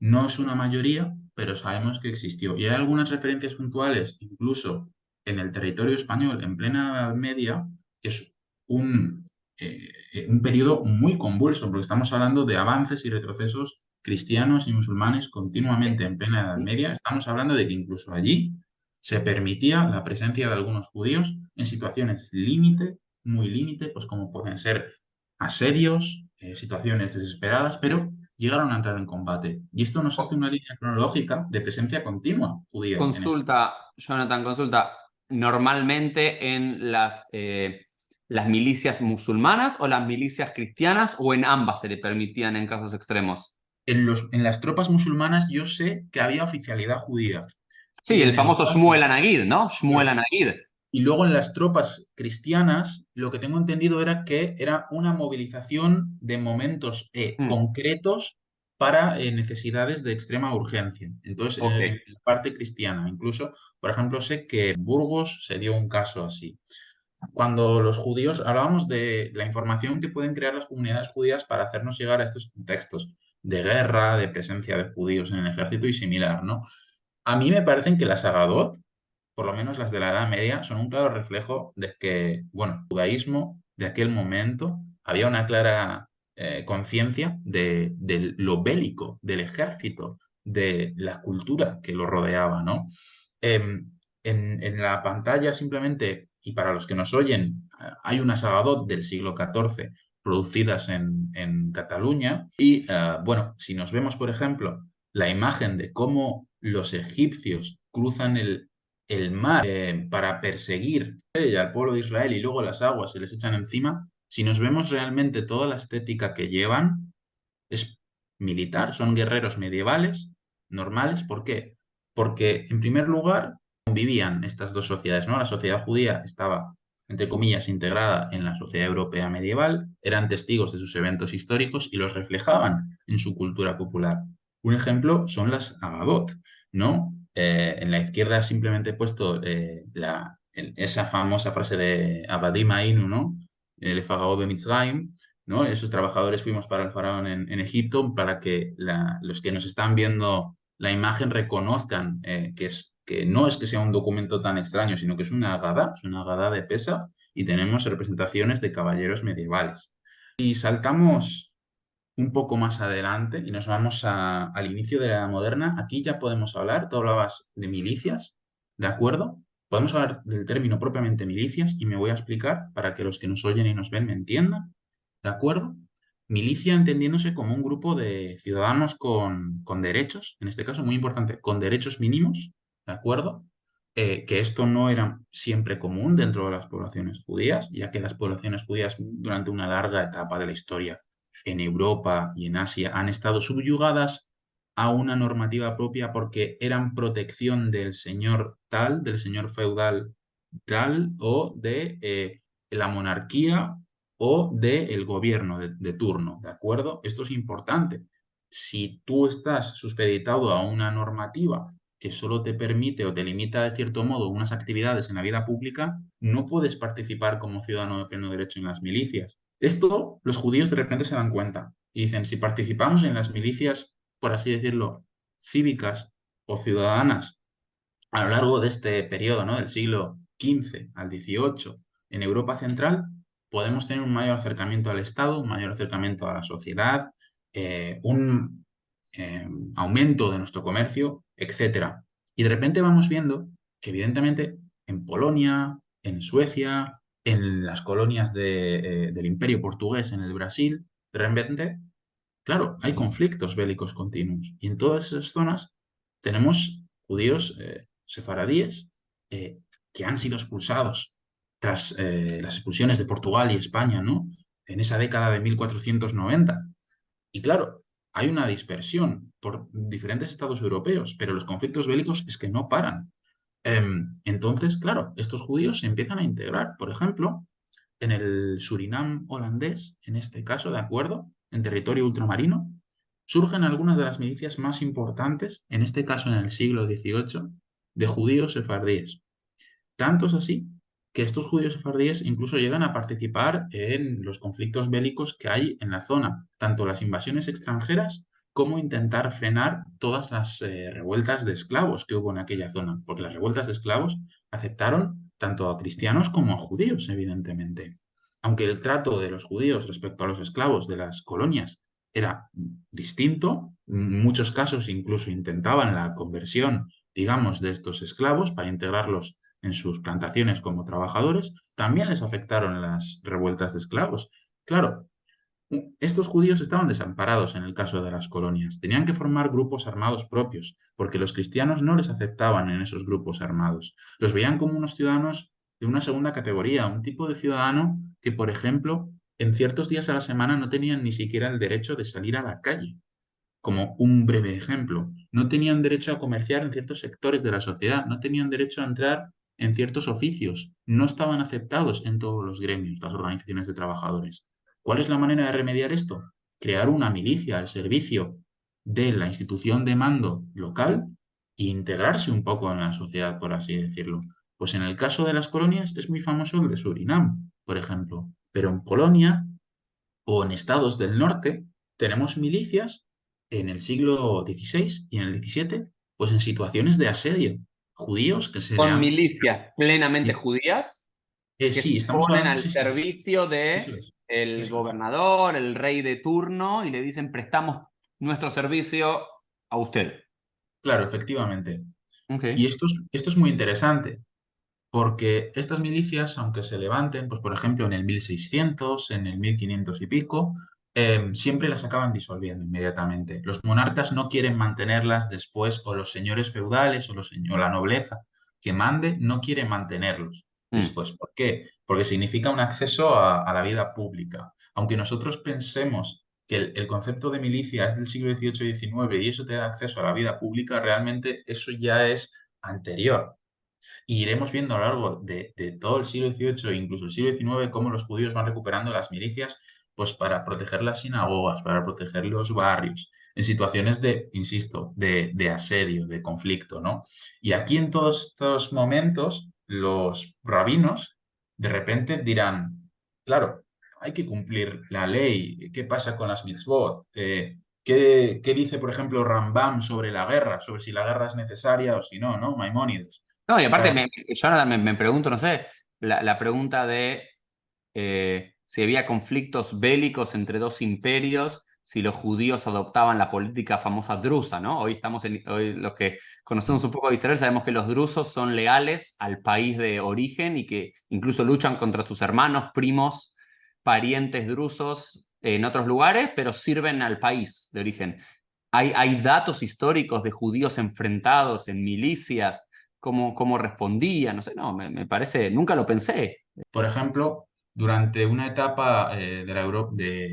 No es una mayoría, pero sabemos que existió. Y hay algunas referencias puntuales, incluso en el territorio español, en plena Edad Media, que es un, un periodo muy convulso, porque estamos hablando de avances y retrocesos cristianos y musulmanes continuamente en plena Edad Media. Estamos hablando de que incluso allí se permitía la presencia de algunos judíos en situaciones límite, muy límite, pues como pueden ser asedios, situaciones desesperadas, pero llegaron a entrar en combate. Y esto nos hace una línea cronológica de presencia continua judía en este. Consulta, Jonathan, consulta. ¿Normalmente en las milicias musulmanas o las milicias cristianas o en ambas se le permitían en casos extremos? En las tropas musulmanas yo sé que había oficialidad judía. Sí, Y el en el famoso caso, Shmuel Anagid, ¿no? Shmuel correcto. Anagid. Y luego en las tropas cristianas, lo que tengo entendido era que era una movilización de momentos Mm, concretos para necesidades de extrema urgencia. Entonces, ok. en la parte cristiana, incluso, por ejemplo, sé que en Burgos se dio un caso así. Cuando los judíos, hablábamos de la información que pueden crear las comunidades judías para hacernos llegar a estos contextos de guerra, de presencia de judíos en el ejército y similar, ¿no? A mí me parecen que las Agadot, por lo menos las de la Edad Media, son un claro reflejo de que, bueno, el judaísmo de aquel momento había una clara conciencia de lo bélico, del ejército, de la cultura que lo rodeaba, ¿no? Em, en la pantalla simplemente, y para los que nos oyen, hay una Sagadot del siglo XIV producidas en Cataluña y, bueno, si nos vemos, por ejemplo, la imagen de cómo los egipcios cruzan el mar para perseguir al pueblo de Israel y luego las aguas se les echan encima, si nos vemos realmente toda la estética que llevan, es militar, son guerreros medievales, normales. ¿Por qué? Porque, en primer lugar, convivían estas dos sociedades, ¿no? La sociedad judía estaba, entre comillas, integrada en la sociedad europea medieval, eran testigos de sus eventos históricos y los reflejaban en su cultura popular. Un ejemplo son las Agadot, ¿no? En la izquierda simplemente he puesto esa famosa frase de Abadim Ainu, ¿no? El Efagao Bemitzrayim, ¿no? Esos trabajadores fuimos para el faraón en Egipto para que los que nos están viendo la imagen reconozcan que no es que sea un documento tan extraño, sino que es una agada de pesa y tenemos representaciones de caballeros medievales. Y saltamos un poco más adelante y nos vamos al inicio de la Edad Moderna. Aquí ya podemos hablar, tú hablabas de milicias, ¿de acuerdo? Podemos hablar del término propiamente milicias y me voy a explicar para que los que nos oyen y nos ven me entiendan, ¿de acuerdo? Milicia entendiéndose como un grupo de ciudadanos con derechos, en este caso muy importante, con derechos mínimos, ¿de acuerdo? que esto no era siempre común dentro de las poblaciones judías, ya que las poblaciones judías durante una larga etapa de la historia en Europa y en Asia han estado subyugadas a una normativa propia porque eran protección del señor tal, del señor feudal tal, o de la monarquía o del gobierno de turno, ¿de acuerdo? Esto es importante. Si tú estás supeditado a una normativa que solo te permite o te limita de cierto modo unas actividades en la vida pública, no puedes participar como ciudadano de pleno derecho en las milicias. Esto los judíos de repente se dan cuenta y dicen, si participamos en las milicias, por así decirlo, cívicas o ciudadanas a lo largo de este periodo, ¿no? Del siglo XV al XVIII en Europa Central, podemos tener un mayor acercamiento al Estado, un mayor acercamiento a la sociedad, un aumento de nuestro comercio, etcétera. Y de repente vamos viendo que evidentemente en Polonia, en Suecia, en las colonias del Imperio Portugués, en el Brasil, de repente, claro, hay conflictos bélicos continuos. Y en todas esas zonas tenemos judíos sefaradíes eh, que han sido expulsados tras las expulsiones de Portugal y España, ¿no? En esa década de 1490. Y claro, hay una dispersión por diferentes estados europeos, pero los conflictos bélicos es que no paran. Entonces, claro, estos judíos se empiezan a integrar, por ejemplo, en el Surinam holandés, en este caso, ¿de acuerdo? En territorio ultramarino, surgen algunas de las milicias más importantes, en este caso en el siglo XVIII, de judíos sefardíes. Tanto es así que estos judíos sefardíes incluso llegan a participar en los conflictos bélicos que hay en la zona, tanto las invasiones extranjeras como intentar frenar todas las revueltas de esclavos que hubo en aquella zona, porque las revueltas de esclavos afectaron tanto a cristianos como a judíos, evidentemente. Aunque el trato de los judíos respecto a los esclavos de las colonias era distinto, en muchos casos incluso intentaban la conversión, digamos, de estos esclavos para integrarlos en sus plantaciones como trabajadores, también les afectaron las revueltas de esclavos. Claro, estos judíos estaban desamparados en el caso de las colonias. Tenían que formar grupos armados propios, porque los cristianos no les aceptaban en esos grupos armados. Los veían como unos ciudadanos de una segunda categoría, un tipo de ciudadano que, por ejemplo, en ciertos días a la semana no tenían ni siquiera el derecho de salir a la calle. Como un breve ejemplo, no tenían derecho a comerciar en ciertos sectores de la sociedad, no tenían derecho a entrar en ciertos oficios, no estaban aceptados en todos los gremios, las organizaciones de trabajadores. ¿Cuál es la manera de remediar esto? Crear una milicia al servicio de la institución de mando local e integrarse un poco en la sociedad, por así decirlo. Pues en el caso de las colonias es muy famoso el de Surinam, por ejemplo, pero en Polonia o en estados del norte tenemos milicias en el siglo XVI y en el XVII, pues en situaciones de asedio. Judíos que se le Son han... milicias plenamente judías que se sí, estamos ponen hablando... al Sí, sí, servicio eso de es. el Eso es. gobernador, el rey de turno, y le dicen, prestamos nuestro servicio a usted. Claro, efectivamente. Y Ok. esto es muy interesante, porque estas milicias, aunque se levanten, pues por ejemplo en el 1600, en el 1500 y pico, siempre las acaban disolviendo inmediatamente. Los monarcas no quieren mantenerlas después, o los señores feudales, o la nobleza que mande, no quiere mantenerlos Mm. después. ¿Por qué? Porque significa un acceso a la vida pública. Aunque nosotros pensemos que el concepto de milicia es del siglo XVIII y XIX y eso te da acceso a la vida pública, realmente eso ya es anterior. Y iremos viendo a lo largo de todo el siglo XVIII e incluso el siglo XIX cómo los judíos van recuperando las milicias pues para proteger las sinagogas, para proteger los barrios, en situaciones de, insisto, de asedio, de conflicto, ¿no? Y aquí en todos estos momentos, los rabinos de repente dirán, claro, hay que cumplir la ley, ¿qué pasa con las mitzvot? ¿Qué dice, por ejemplo, Rambam sobre la guerra, sobre si la guerra es necesaria o si no, ¿no? Maimónides. No, y aparte, Eh, yo ahora me pregunto, no sé, la pregunta de si había conflictos bélicos entre dos imperios, si los judíos adoptaban la política famosa drusa, ¿no? Hoy los que conocemos un poco de Israel sabemos que los drusos son leales al país de origen y que incluso luchan contra sus hermanos, primos, parientes drusos en otros lugares, pero sirven al país de origen. Hay datos históricos de judíos enfrentados en milicias cómo respondía, no sé, no, me parece, nunca lo pensé. Por ejemplo, durante una etapa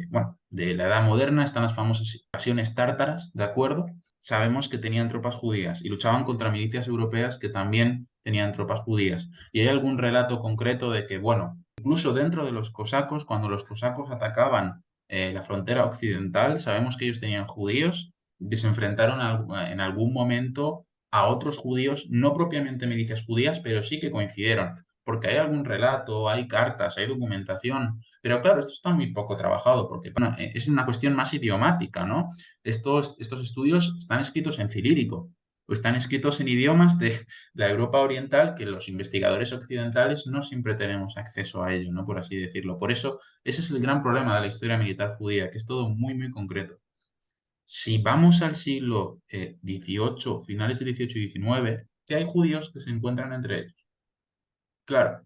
bueno, de la Edad Moderna están las famosas invasiones tártaras, ¿de acuerdo? Sabemos que tenían tropas judías y luchaban contra milicias europeas que también tenían tropas judías. Y hay algún relato concreto de que, bueno, incluso dentro de los cosacos, cuando los cosacos atacaban la frontera occidental, sabemos que ellos tenían judíos que se enfrentaron en algún momento a otros judíos, no propiamente milicias judías, pero sí que coincidieron porque hay algún relato, hay cartas, hay documentación, pero claro, esto está muy poco trabajado porque bueno, es una cuestión más idiomática, ¿no? Estos estudios están escritos en cilírico o están escritos en idiomas de la Europa Oriental que los investigadores occidentales no siempre tenemos acceso a ello, ¿no? Por así decirlo. Por eso, ese es el gran problema de la historia militar judía, que es todo muy, muy concreto. Si vamos al siglo XVIII, finales del XVIII y XIX, que hay judíos que se encuentran entre ellos. Claro,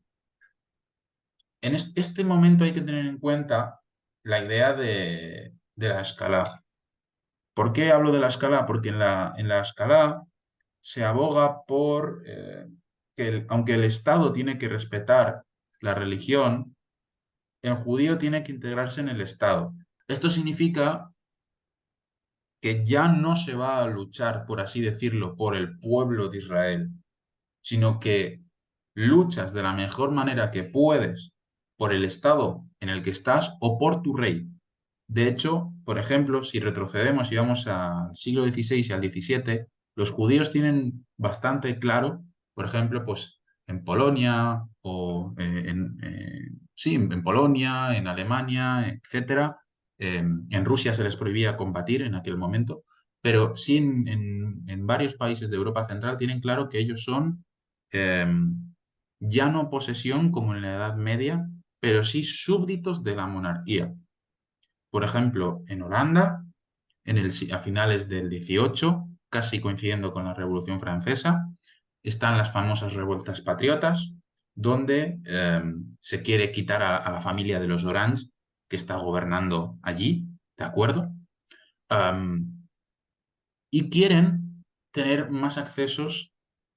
en este momento hay que tener en cuenta la idea de la escala. ¿Por qué hablo de la escala? Porque en la escala se aboga por que aunque el Estado tiene que respetar la religión, el judío tiene que integrarse en el Estado. Esto significa que ya no se va a luchar, por así decirlo, por el pueblo de Israel, sino que luchas de la mejor manera que puedes por el estado en el que estás o por tu rey. De hecho, por ejemplo, si retrocedemos y vamos al siglo XVI y al XVII, los judíos tienen bastante claro, por ejemplo, pues en Polonia o sí, en Polonia, en Alemania, etcétera. En Rusia se les prohibía combatir en aquel momento, pero sí en varios países de Europa Central tienen claro que ellos son eh, ya no posesión como en la Edad Media, pero sí súbditos de la monarquía. Por ejemplo, en Holanda, a finales del 18, casi coincidiendo con la Revolución Francesa, están las famosas revueltas patriotas, donde se quiere quitar a la familia de los Orange, que está gobernando allí, ¿de acuerdo? Y quieren tener más accesos,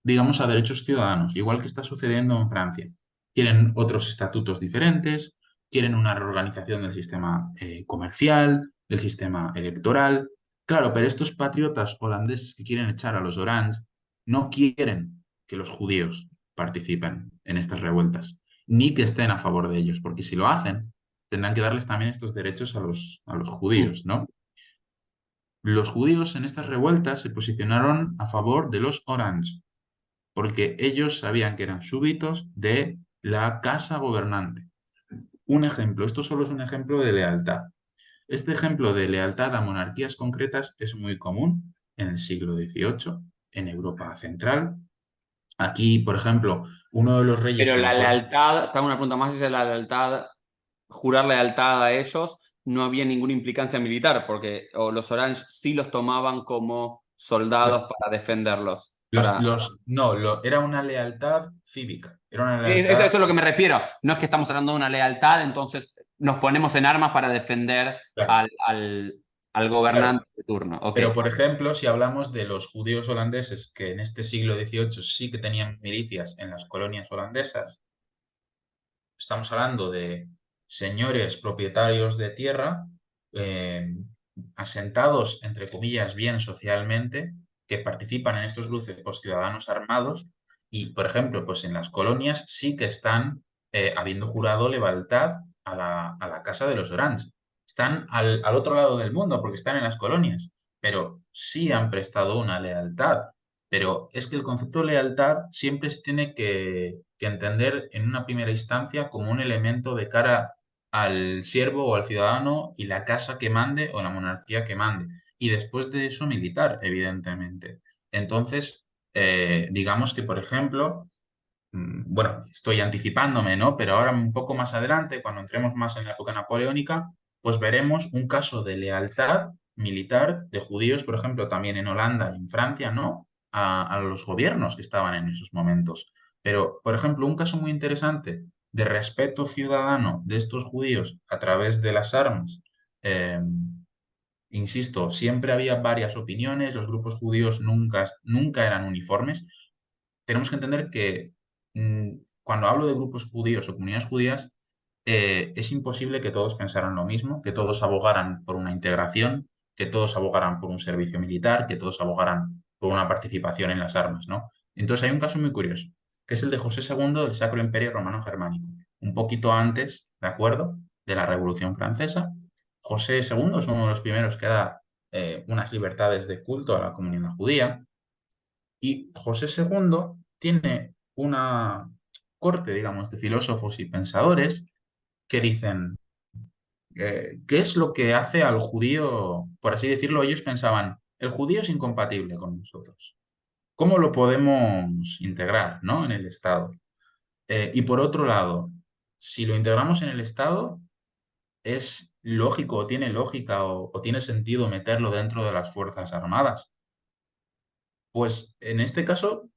digamos, a derechos ciudadanos, igual que está sucediendo en Francia. Quieren otros estatutos diferentes, quieren una reorganización del sistema comercial, del sistema electoral. Claro, pero estos patriotas holandeses que quieren echar a los Orange no quieren que los judíos participen en estas revueltas, ni que estén a favor de ellos, porque si lo hacen, tendrán que darles también estos derechos a los Mm. judíos, ¿no? Los judíos en estas revueltas se posicionaron a favor de los Orange, porque ellos sabían que eran súbditos de la casa gobernante. Un ejemplo, esto solo es un ejemplo de lealtad. Este ejemplo de lealtad a monarquías concretas es muy común en el siglo XVIII, en Europa Central. Aquí, por ejemplo, uno de los reyes Pero que la mejor... lealtad, tengo una pregunta más, es la lealtad, jurar lealtad a ellos, no había ninguna implicancia militar, porque o los Orange sí los tomaban como soldados para defenderlos. No, era una lealtad cívica, era una Eso lealtad... es lo que me refiero. No es que estamos hablando de una lealtad, entonces nos ponemos en armas para defender Claro, al claro. gobernante de turno. Ok. Pero, por ejemplo, si hablamos de los judíos holandeses, que en este siglo XVIII sí que tenían milicias en las colonias holandesas, estamos hablando de señores propietarios de tierra, eh, asentados, entre comillas, bien socialmente, que participan en estos grupos ciudadanos armados y, por ejemplo, pues en las colonias sí que están habiendo jurado lealtad a la casa de los Orange. Están al otro lado del mundo porque están en las colonias, pero sí han prestado una lealtad. Pero es que el concepto de lealtad siempre se tiene que entender en una primera instancia como un elemento de cara al siervo o al ciudadano y la casa que mande o la monarquía que mande. Y después de eso militar, evidentemente. Entonces, digamos que, por ejemplo, bueno, estoy anticipándome, ¿no? Pero ahora un poco más adelante, cuando entremos más en la época napoleónica, pues veremos un caso de lealtad militar de judíos, por ejemplo, también en Holanda y en Francia, ¿no? A los gobiernos que estaban en esos momentos. Pero, por ejemplo, un caso muy interesante de respeto ciudadano de estos judíos a través de las armas. eh, Insisto, siempre había varias opiniones, los grupos judíos nunca eran uniformes, tenemos que entender que cuando hablo de grupos judíos o comunidades judías, es imposible que todos pensaran lo mismo, que todos abogaran por una integración, que todos abogaran por un servicio militar, que todos abogaran por una participación en las armas, ¿no? Entonces hay un caso muy curioso, que es el de José II del Sacro Imperio Romano Germánico, un poquito antes, ¿de acuerdo?, de la Revolución Francesa. José II es uno de los primeros que da unas libertades de culto a la comunidad judía, y José II tiene una corte, digamos, de filósofos y pensadores que dicen, ¿qué es lo que hace al judío? Por así decirlo, ellos pensaban, el judío es incompatible con nosotros. ¿Cómo lo podemos integrar, ¿no?, en el Estado? Y por otro lado, si lo integramos en el Estado, es lógico, o tiene lógica, o tiene sentido meterlo dentro de las Fuerzas Armadas. Pues en este caso,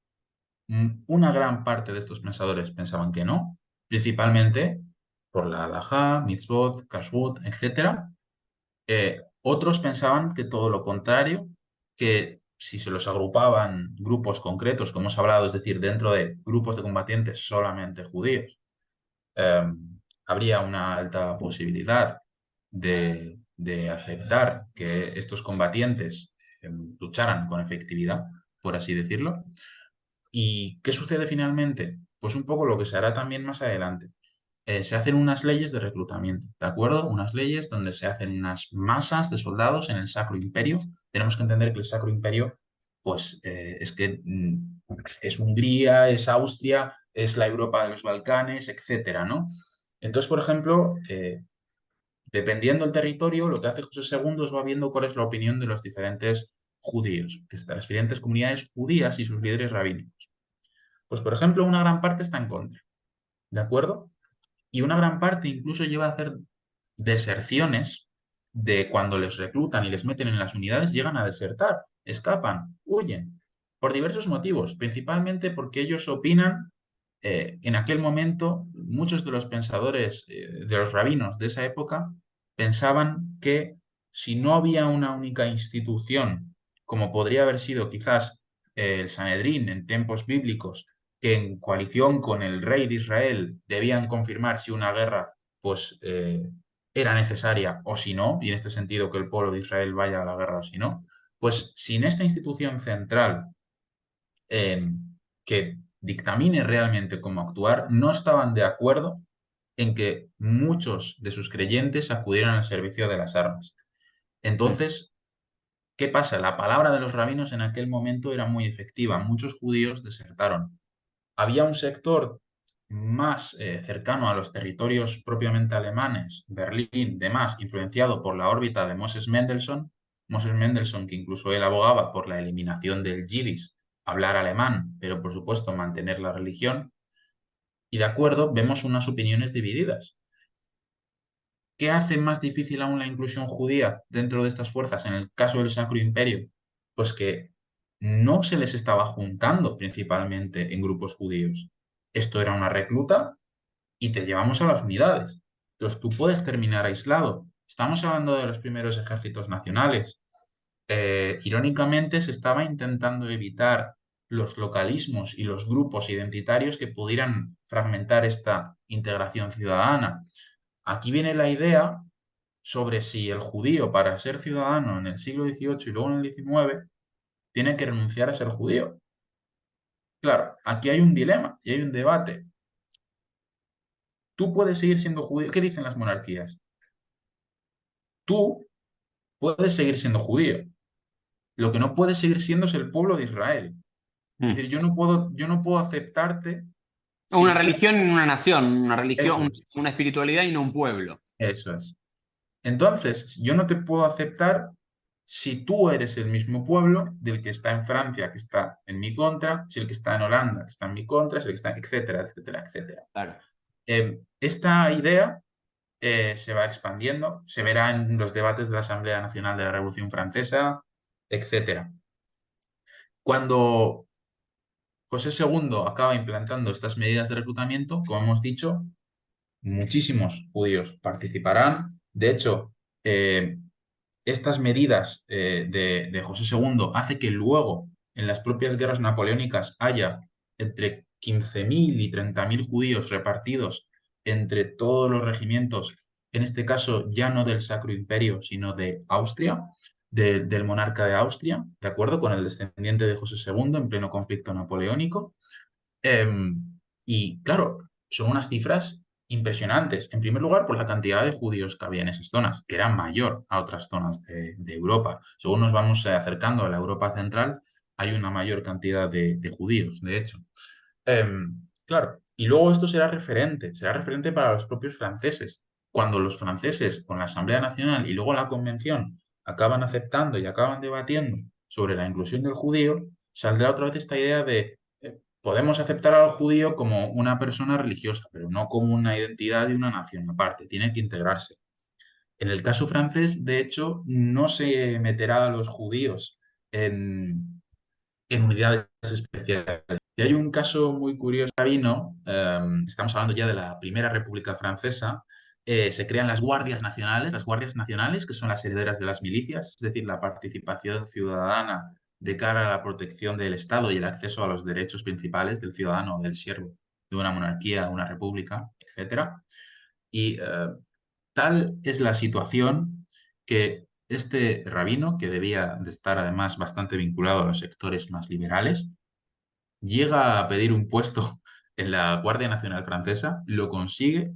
una gran parte de estos pensadores pensaban que no, principalmente por la halajá, mitzvot, kashrut, etcétera. Otros pensaban que todo lo contrario, que si se los agrupaban grupos concretos, como hemos hablado, es decir, dentro de grupos de combatientes solamente judíos, eh, habría una alta posibilidad de aceptar que estos combatientes lucharan con efectividad, por así decirlo. ¿Y qué sucede finalmente? Pues un poco lo que se hará también más adelante. Se hacen unas leyes de reclutamiento, ¿de acuerdo? Unas leyes donde se hacen unas masas de soldados en el Sacro Imperio. Tenemos que entender que el Sacro Imperio, pues es que es Hungría, es Austria, es la Europa de los Balcanes, etcétera, ¿no? Entonces, por ejemplo, dependiendo del territorio, lo que hace José II es va viendo cuál es la opinión de los diferentes judíos, de las diferentes comunidades judías y sus líderes rabínicos. Pues, por ejemplo, una gran parte está en contra, ¿de acuerdo? Y una gran parte incluso lleva a hacer deserciones de cuando les reclutan y les meten en las unidades, llegan a desertar, escapan, huyen, por diversos motivos, principalmente porque ellos opinan, en aquel momento, muchos de los pensadores, de los rabinos de esa época, pensaban que si no había una única institución, como podría haber sido quizás el Sanedrín en tiempos bíblicos, que en coalición con el rey de Israel debían confirmar si una guerra pues, era necesaria o si no, y en este sentido que el pueblo de Israel vaya a la guerra o si no, pues sin esta institución central eh, que dictamine realmente cómo actuar, no estaban de acuerdo en que muchos de sus creyentes acudieran al servicio de las armas. Mm. Entonces, ¿qué pasa? La palabra de los rabinos en aquel momento era muy efectiva. Muchos judíos desertaron. Había un sector más cercano a los territorios propiamente alemanes, Berlín, demás, influenciado por la órbita de Moses Mendelssohn, que incluso él abogaba por la eliminación del yiddish, hablar alemán, pero por supuesto mantener la religión, y de acuerdo, vemos unas opiniones divididas. ¿Qué hace más difícil aún la inclusión judía dentro de estas fuerzas en el caso del Sacro Imperio? Pues que no se les estaba juntando principalmente en grupos judíos. Esto era una recluta y te llevamos a las unidades. Entonces tú puedes terminar aislado. Estamos hablando de los primeros ejércitos nacionales. Irónicamente, se estaba intentando evitar los localismos y los grupos identitarios que pudieran fragmentar esta integración ciudadana. Aquí viene la idea sobre si el judío, para ser ciudadano en el siglo XVIII y luego en el XIX, tiene que renunciar a ser judío. Claro, aquí hay un dilema y hay un debate. Tú puedes seguir siendo judío. ¿Qué dicen las monarquías? Tú puedes seguir siendo judío. Lo que no puedes seguir siendo es el pueblo de Israel. Es Mm. decir, yo no puedo aceptarte Una si tú... religión en una nación, una Eso religión, es, una espiritualidad y no un pueblo. eso es. Entonces, yo no te puedo aceptar si tú eres el mismo pueblo del que está en Francia, que está en mi contra, si el que está en Holanda, que está en mi contra, si el que está, etcétera, etcétera, etcétera. Claro. Esta idea se va expandiendo, se verá en los debates de la Asamblea Nacional de la Revolución Francesa, etcétera. Cuando José II acaba implantando estas medidas de reclutamiento, como hemos dicho, muchísimos judíos participarán. De hecho, eh, estas medidas de José II hace que luego en las propias guerras napoleónicas haya entre 15.000 y 30.000 judíos repartidos entre todos los regimientos, en este caso ya no del Sacro Imperio, sino de Austria, del monarca de Austria, ¿de acuerdo? Con el descendiente de José II en pleno conflicto napoleónico. Y claro, son unas cifras impresionantes. En primer lugar, por la cantidad de judíos que había en esas zonas, que era mayor a otras zonas de Europa. Según nos vamos acercando a la Europa central, hay una mayor cantidad de judíos, de hecho. Claro, y luego esto será referente para los propios franceses. Cuando los franceses, con la Asamblea Nacional y luego la Convención, acaban aceptando y acaban debatiendo sobre la inclusión del judío, saldrá otra vez esta idea de podemos aceptar al judío como una persona religiosa, pero no como una identidad de una nación aparte, tiene que integrarse. En el caso francés, de hecho, no se meterá a los judíos en unidades especiales. Y hay un caso muy curioso, rabino, estamos hablando ya de la Primera República Francesa, se crean las guardias nacionales, que son las herederas de las milicias, es decir, la participación ciudadana de cara a la protección del Estado y el acceso a los derechos principales del ciudadano o del siervo de una monarquía, una república, etcétera. Y tal es la situación que este rabino, que debía de estar además bastante vinculado a los sectores más liberales, llega a pedir un puesto en la Guardia Nacional Francesa, lo consigue,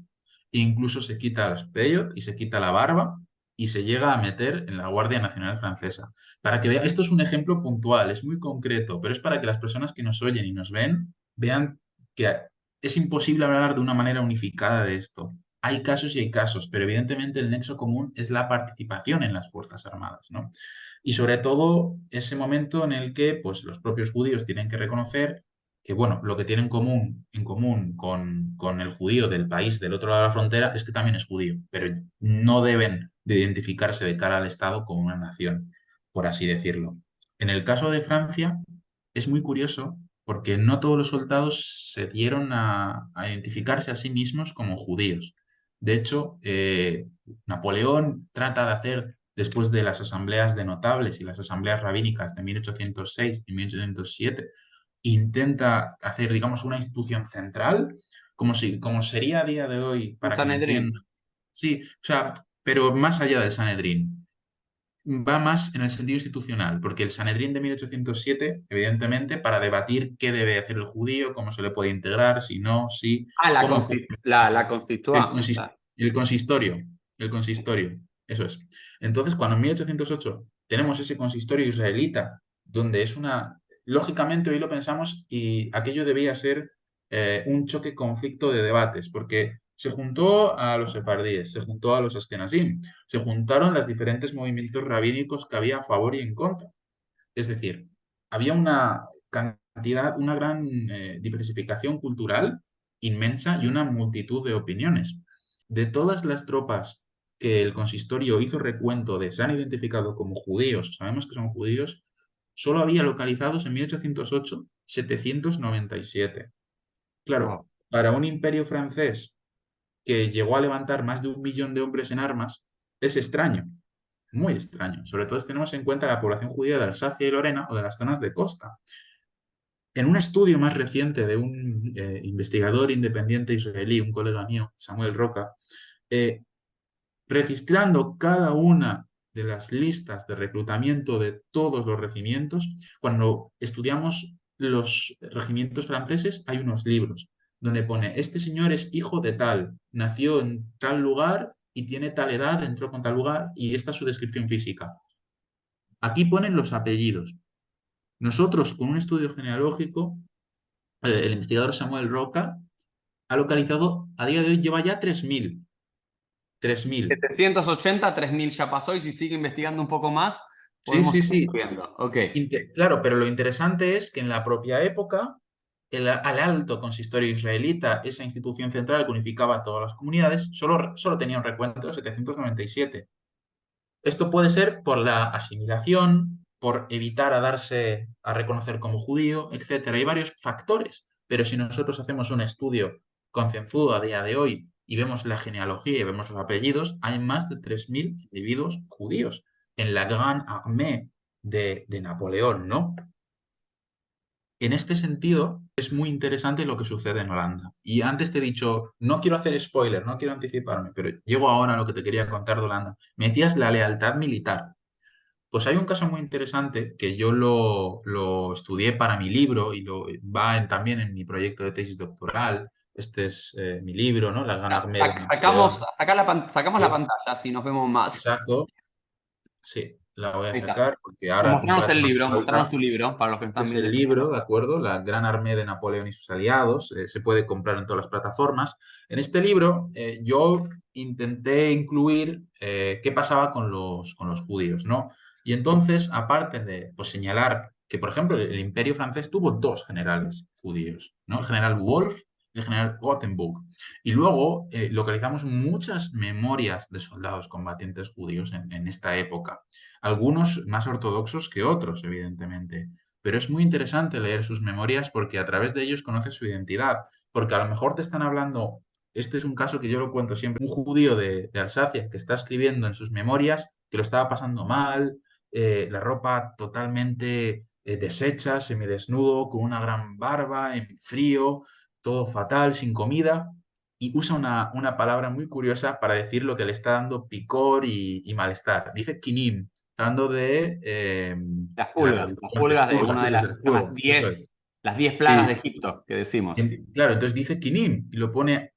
e incluso se quita los peyot y se quita la barba y se llega a meter en la Guardia Nacional Francesa. Para que vea, esto es un ejemplo puntual, es muy concreto, pero es para que las personas que nos oyen y nos ven vean que es imposible hablar de una manera unificada de esto. Hay casos y hay casos, pero evidentemente el nexo común es la participación en las Fuerzas Armadas, ¿no? Y sobre todo ese momento en el que pues, los propios judíos tienen que reconocer que bueno, lo que tienen en común con el judío del país del otro lado de la frontera es que también es judío, pero no deben de identificarse de cara al Estado como una nación, por así decirlo. En el caso de Francia es muy curioso porque no todos los soldados se dieron a identificarse a sí mismos como judíos. De hecho, Napoleón trata de hacer, después de las asambleas de notables y las asambleas rabínicas de 1806 y 1807, intenta hacer, digamos, una institución central, como sería a día de hoy, Un para que me Sanedrín. entiendan. Sí, o sea, pero más allá del Sanedrín. Va más en el sentido institucional, porque el Sanedrín de 1807, evidentemente, para debatir qué debe hacer el judío, cómo se le puede integrar, si no, si, Ah, cómo la el, constituante. el consistorio, el consistorio, eso es. Entonces, cuando en 1808 tenemos ese consistorio israelita, donde es una, lógicamente hoy lo pensamos y aquello debía ser un choque conflicto de debates, porque se juntó a los sefardíes, se juntó a los askenazim, se juntaron los diferentes movimientos rabínicos que había a favor y en contra. Es decir, había una cantidad, una gran diversificación cultural inmensa y una multitud de opiniones. De todas las tropas que el consistorio hizo recuento de se han identificado como judíos, sabemos que son judíos, solo había localizados en 1808 797. Claro, Wow. para un imperio francés que llegó a levantar más de 1 millón de hombres en armas, es extraño, muy extraño. Sobre todo si tenemos en cuenta la población judía de Alsacia y Lorena o de las zonas de costa. En un estudio más reciente de un investigador independiente israelí, un colega mío, Samuel Roca, eh, registrando cada una de las listas de reclutamiento de todos los regimientos, cuando estudiamos los regimientos franceses, hay unos libros donde pone, este señor es hijo de tal, nació en tal lugar y tiene tal edad, entró con tal lugar y esta es su descripción física. Aquí ponen los apellidos. Nosotros, con un estudio genealógico, el investigador Samuel Roca ha localizado, a día de hoy lleva ya 3.000. 3.000. 780, 3000 ya pasó y si sigue investigando un poco más, Sí, podemos sí, seguir sí. viendo. Ok. Claro, pero lo interesante es que en la propia época, al alto consistorio israelita, esa institución central que unificaba a todas las comunidades, solo tenía un recuento de 797. Esto puede ser por la asimilación, por evitar a darse a reconocer como judío, etcétera. Hay varios factores, pero si nosotros hacemos un estudio concienzudo a día de hoy y vemos la genealogía y vemos los apellidos, hay más de 3.000 individuos judíos en la Gran Armée de Napoleón, ¿no? en este sentido, es muy interesante lo que sucede en Holanda. Y antes te he dicho, no quiero hacer spoiler, no quiero anticiparme, pero llego ahora a lo que te quería contar de Holanda. Me decías la lealtad militar. Pues hay un caso muy interesante que yo lo estudié para mi libro y también en mi proyecto de tesis doctoral. Este es mi libro, ¿no? La Gran Armée de Sacamos, Napoleón. sacamos la Sí, pantalla, así nos vemos más. exacto. Sí, la voy a Ahí está. sacar porque ahora un Mostrarnos rato el no hace libro, mostrarnos falta. tu libro para los que Este están es viendo. el libro, ¿de acuerdo? La Gran Armée de Napoleón y sus aliados. Se puede comprar en todas las plataformas. En este libro yo intenté incluir qué pasaba con los judíos, ¿no? Y entonces, aparte de pues, señalar que, por ejemplo, el Imperio francés tuvo dos generales judíos, ¿no? El general Wolf y el general Rothenburg. Y luego localizamos muchas memorias de soldados combatientes judíos en esta época. Algunos más ortodoxos que otros, evidentemente. Pero es muy interesante leer sus memorias porque a través de ellos conoces su identidad. Porque a lo mejor te están hablando, este es un caso que yo lo cuento siempre, un judío de Alsacia que está escribiendo en sus memorias que lo estaba pasando mal, la ropa totalmente deshecha, semidesnudo, con una gran barba, en frío, todo fatal, sin comida. Y usa una palabra muy curiosa para decir lo que le está dando picor y malestar. Dice kinim, hablando de la Las traducción, las pulgas de pulgas, una de eso es, de las las llamadas pulgas, eso es. las 10 plagas de Sí, Egipto que decimos. claro, entonces dice Kinim y lo pone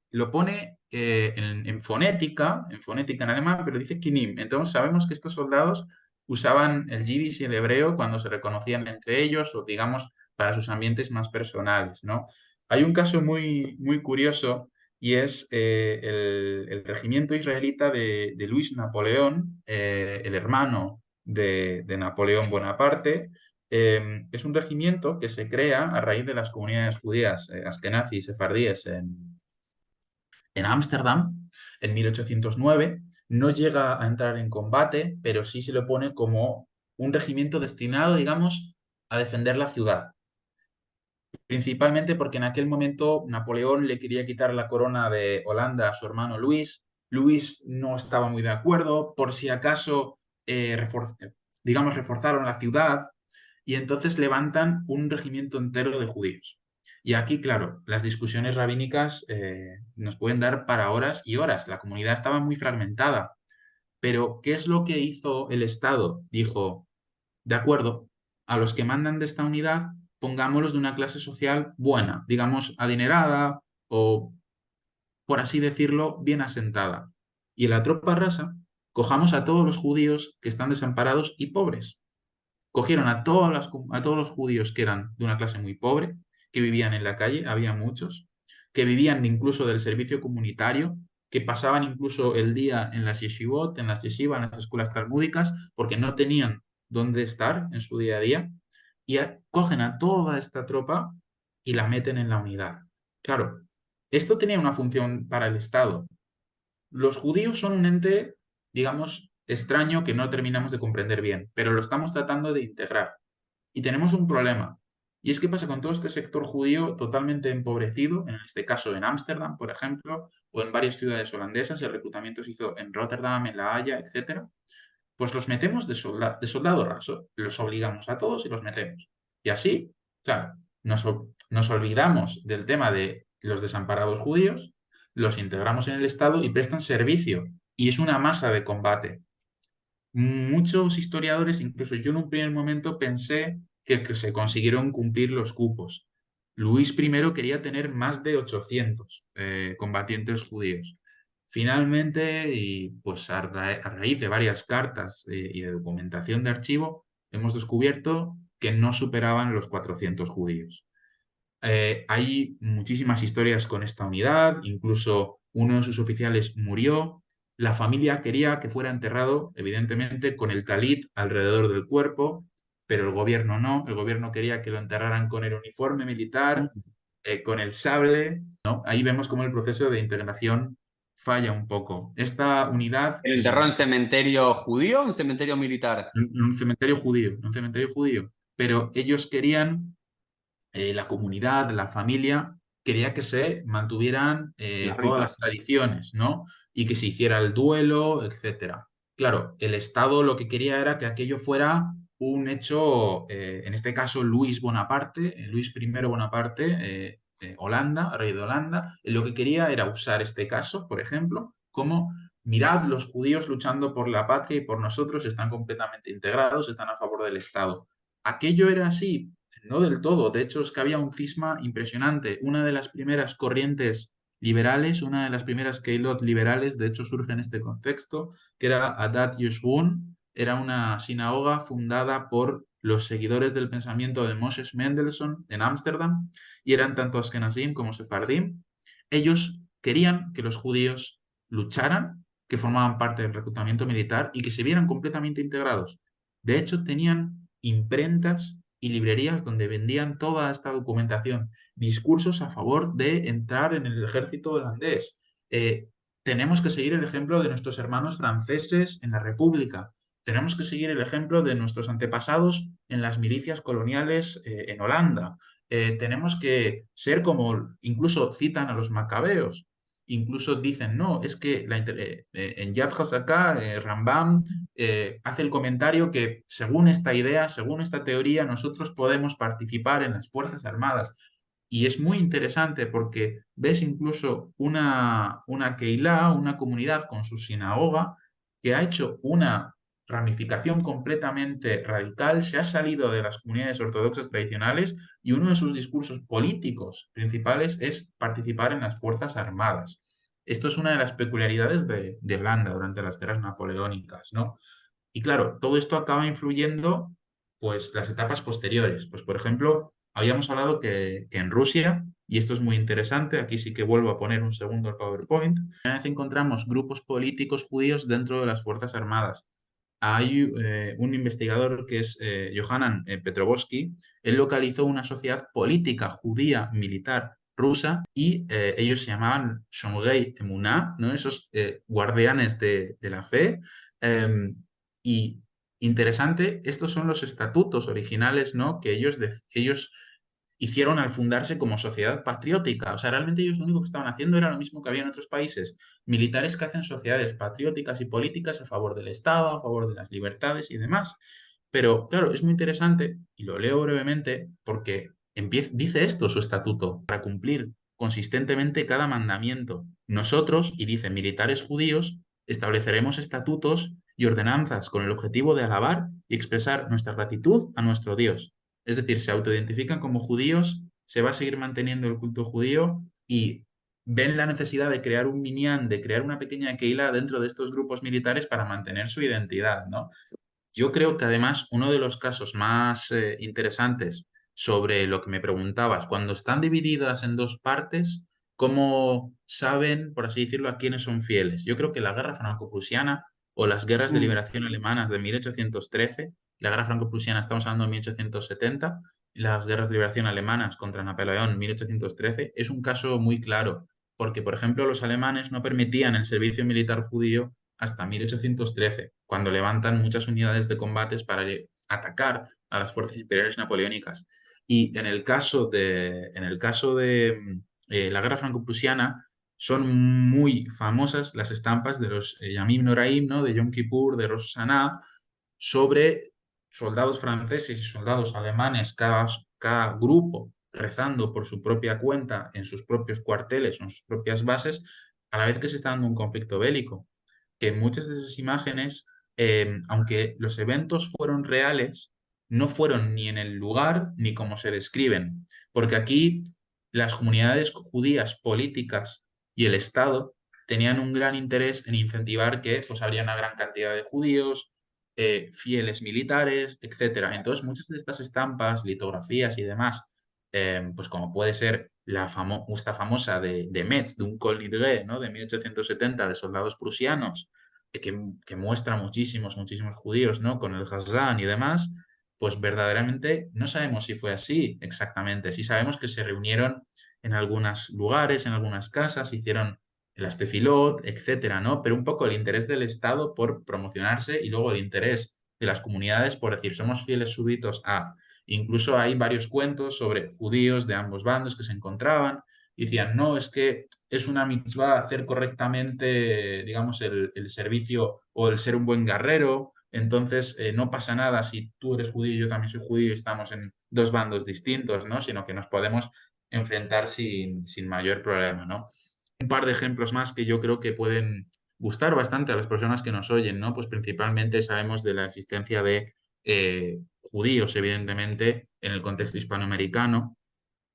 en fonética en alemán, pero dice Kinim. Entonces sabemos que estos soldados usaban el yiddish y el hebreo cuando se reconocían entre ellos o digamos para sus ambientes más personales, ¿no? Hay un caso muy curioso y es el regimiento israelita de Luis Napoleón, el hermano de Napoleón Bonaparte. Es un regimiento que se crea a raíz de las comunidades judías askenazí y sefardíes en Ámsterdam en 1809. No llega a entrar en combate, pero sí se lo pone como un regimiento destinado, digamos, a defender la ciudad. Principalmente porque en aquel momento Napoleón le quería quitar la corona de Holanda a su hermano Luis. Luis no estaba muy de acuerdo, por si acaso, digamos, reforzaron la ciudad y entonces levantan un regimiento entero de judíos. Y aquí, claro, las discusiones rabínicas nos pueden dar para horas y horas. La comunidad estaba muy fragmentada. Pero, ¿qué es lo que hizo el Estado? Dijo, de acuerdo, a los que mandan de esta unidad, pongámoslos de una clase social buena, digamos, adinerada o, por así decirlo, bien asentada. Y en la tropa rasa, cojamos a todos los judíos que están desamparados y pobres. Cogieron a todos los judíos que eran de una clase muy pobre, que vivían en la calle, había muchos, que vivían incluso del servicio comunitario, que pasaban incluso el día en las yeshivot, en las yeshivas, en las escuelas talmúdicas, porque no tenían dónde estar en su día a día, y cogen a toda esta tropa y la meten en la unidad. Claro, esto tenía una función para el Estado. Los judíos son un ente, digamos, extraño que no terminamos de comprender bien, pero lo estamos tratando de integrar. Y tenemos un problema. Y es que pasa con todo este sector judío totalmente empobrecido, en este caso en Ámsterdam, por ejemplo, o en varias ciudades holandesas, el reclutamiento se hizo en Rotterdam, en La Haya, etcétera. Pues los metemos de soldado raso, los obligamos a todos y los metemos. Y así, claro, nos olvidamos del tema de los desamparados judíos, los integramos en el Estado y prestan servicio. Y es una masa de combate. Muchos historiadores, incluso yo en un primer momento pensé que se consiguieron cumplir los cupos. Luis I quería tener más de 800 combatientes judíos. Finalmente, y pues a raíz de varias cartas y de documentación de archivo, hemos descubierto que no superaban los 400 judíos. Hay muchísimas historias con esta unidad, incluso uno de sus oficiales murió. La familia quería que fuera enterrado, evidentemente, con el talit alrededor del cuerpo, pero el gobierno no. El gobierno quería que lo enterraran con el uniforme militar, con el sable, ¿no? Ahí vemos cómo el proceso de integración falla un poco. Esta unidad, ¿El enterró en cementerio judío o en cementerio militar? en un cementerio judío, en un cementerio judío, pero ellos querían la comunidad, la familia, quería que se mantuvieran Los todas ritos. las tradiciones, ¿no? Y que se hiciera el duelo, etcétera. Claro, el Estado lo que quería era que aquello fuera un hecho, en este caso Luis Bonaparte, Luis I Bonaparte, Holanda, rey de Holanda, lo que quería era usar este caso, por ejemplo, como mirad, los judíos luchando por la patria y por nosotros están completamente integrados, están a favor del Estado. Aquello era así, no del todo, de hecho es que había un cisma impresionante. Una de las primeras corrientes liberales, una de las primeras keilot liberales, de hecho surge en este contexto, que era Adat Yeshurun, era una sinagoga fundada por los seguidores del pensamiento de Moses Mendelssohn en Ámsterdam, y eran tanto Askenazim como Sefardim. Ellos querían que los judíos lucharan, que formaban parte del reclutamiento militar y que se vieran completamente integrados. De hecho, tenían imprentas y librerías donde vendían toda esta documentación, discursos a favor de entrar en el ejército holandés. Eh, Tenemos que seguir el ejemplo de nuestros hermanos franceses en la República. Tenemos que seguir el ejemplo de nuestros antepasados en las milicias coloniales en Holanda. Tenemos que ser como, incluso citan a los macabeos, incluso dicen, no, es que en Yad HaSaká, Rambam hace el comentario que según esta idea, según esta teoría, nosotros podemos participar en las Fuerzas Armadas. Y es muy interesante porque ves incluso una Keilah, una comunidad con su sinagoga, que ha hecho una ramificación completamente radical, se ha salido de las comunidades ortodoxas tradicionales y uno de sus discursos políticos principales es participar en las Fuerzas Armadas. Esto es una de las peculiaridades de Holanda durante las guerras napoleónicas, ¿no? Y claro, todo esto acaba influyendo, pues, las etapas posteriores. Pues, por ejemplo, habíamos hablado que en Rusia, y esto es muy interesante, aquí sí que vuelvo a poner un segundo el PowerPoint, una vez encontramos grupos políticos judíos dentro de las Fuerzas Armadas. Hay un investigador que es Yohanan Petrovsky. Él localizó una sociedad política judía militar rusa y ellos se llamaban Shomrei Emuná, ¿no? Esos guardianes de la fe. Y interesante, estos son los estatutos originales, ¿no? Que ellos hicieron al fundarse como sociedad patriótica. O sea, realmente ellos lo único que estaban haciendo era lo mismo que había en otros países, militares que hacen sociedades patrióticas y políticas a favor del Estado, a favor de las libertades y demás. Pero claro, es muy interesante, y lo leo brevemente, porque dice esto su estatuto, para cumplir consistentemente cada mandamiento. Nosotros, y dice, militares judíos, estableceremos estatutos y ordenanzas con el objetivo de alabar y expresar nuestra gratitud a nuestro Dios. Es decir, se autoidentifican como judíos, se va a seguir manteniendo el culto judío y ven la necesidad de crear un minyan, de crear una pequeña keila dentro de estos grupos militares para mantener su identidad, ¿no? Yo creo que además uno de los casos más interesantes sobre lo que me preguntabas, cuando están divididas en dos partes, ¿cómo saben, por así decirlo, a quiénes son fieles? Yo creo que la guerra franco-prusiana o las guerras de Mm. liberación alemanas de 1813, la guerra franco-prusiana estamos hablando de 1870, y las guerras de liberación alemanas contra Napoleón 1813, es un caso muy claro, porque, por ejemplo, los alemanes no permitían el servicio militar judío hasta 1813, cuando levantan muchas unidades de combates para atacar a las fuerzas imperiales napoleónicas. Y en el caso de la guerra franco-prusiana, son muy famosas las estampas de los Yamim Noraim, ¿no? De Yom Kippur, de Rosh Hashanah, sobre soldados franceses y soldados alemanes, cada grupo rezando por su propia cuenta en sus propios cuarteles o en sus propias bases, a la vez que se está dando un conflicto bélico, que muchas de esas imágenes, aunque los eventos fueron reales, no fueron ni en el lugar ni como se describen, porque aquí las comunidades judías políticas y el Estado tenían un gran interés en incentivar que pues, habría una gran cantidad de judíos, fieles militares, etcétera. Entonces, muchas de estas estampas, litografías y demás, pues como puede ser esta famosa de Metz, de un Col Nidre, ¿no? De 1870, de soldados prusianos, que muestra muchísimos judíos, ¿no? Con el Hazán y demás, pues verdaderamente no sabemos si fue así exactamente. Sí sabemos que se reunieron en algunos lugares, en algunas casas, hicieron las tefilot, etcétera, ¿no? Pero un poco el interés del Estado por promocionarse y luego el interés de las comunidades por decir, somos fieles súbditos a... Incluso hay varios cuentos sobre judíos de ambos bandos que se encontraban y decían, no, es que es una mitzvah hacer correctamente, digamos, el servicio o el ser un buen guerrero, Entonces, no pasa nada si tú eres judío y yo también soy judío y estamos en dos bandos distintos, ¿no? Sino que nos podemos enfrentar sin mayor problema, ¿no? Un par de ejemplos más que yo creo que pueden gustar bastante a las personas que nos oyen, ¿no? Pues principalmente sabemos de la existencia de judíos, evidentemente, en el contexto hispanoamericano,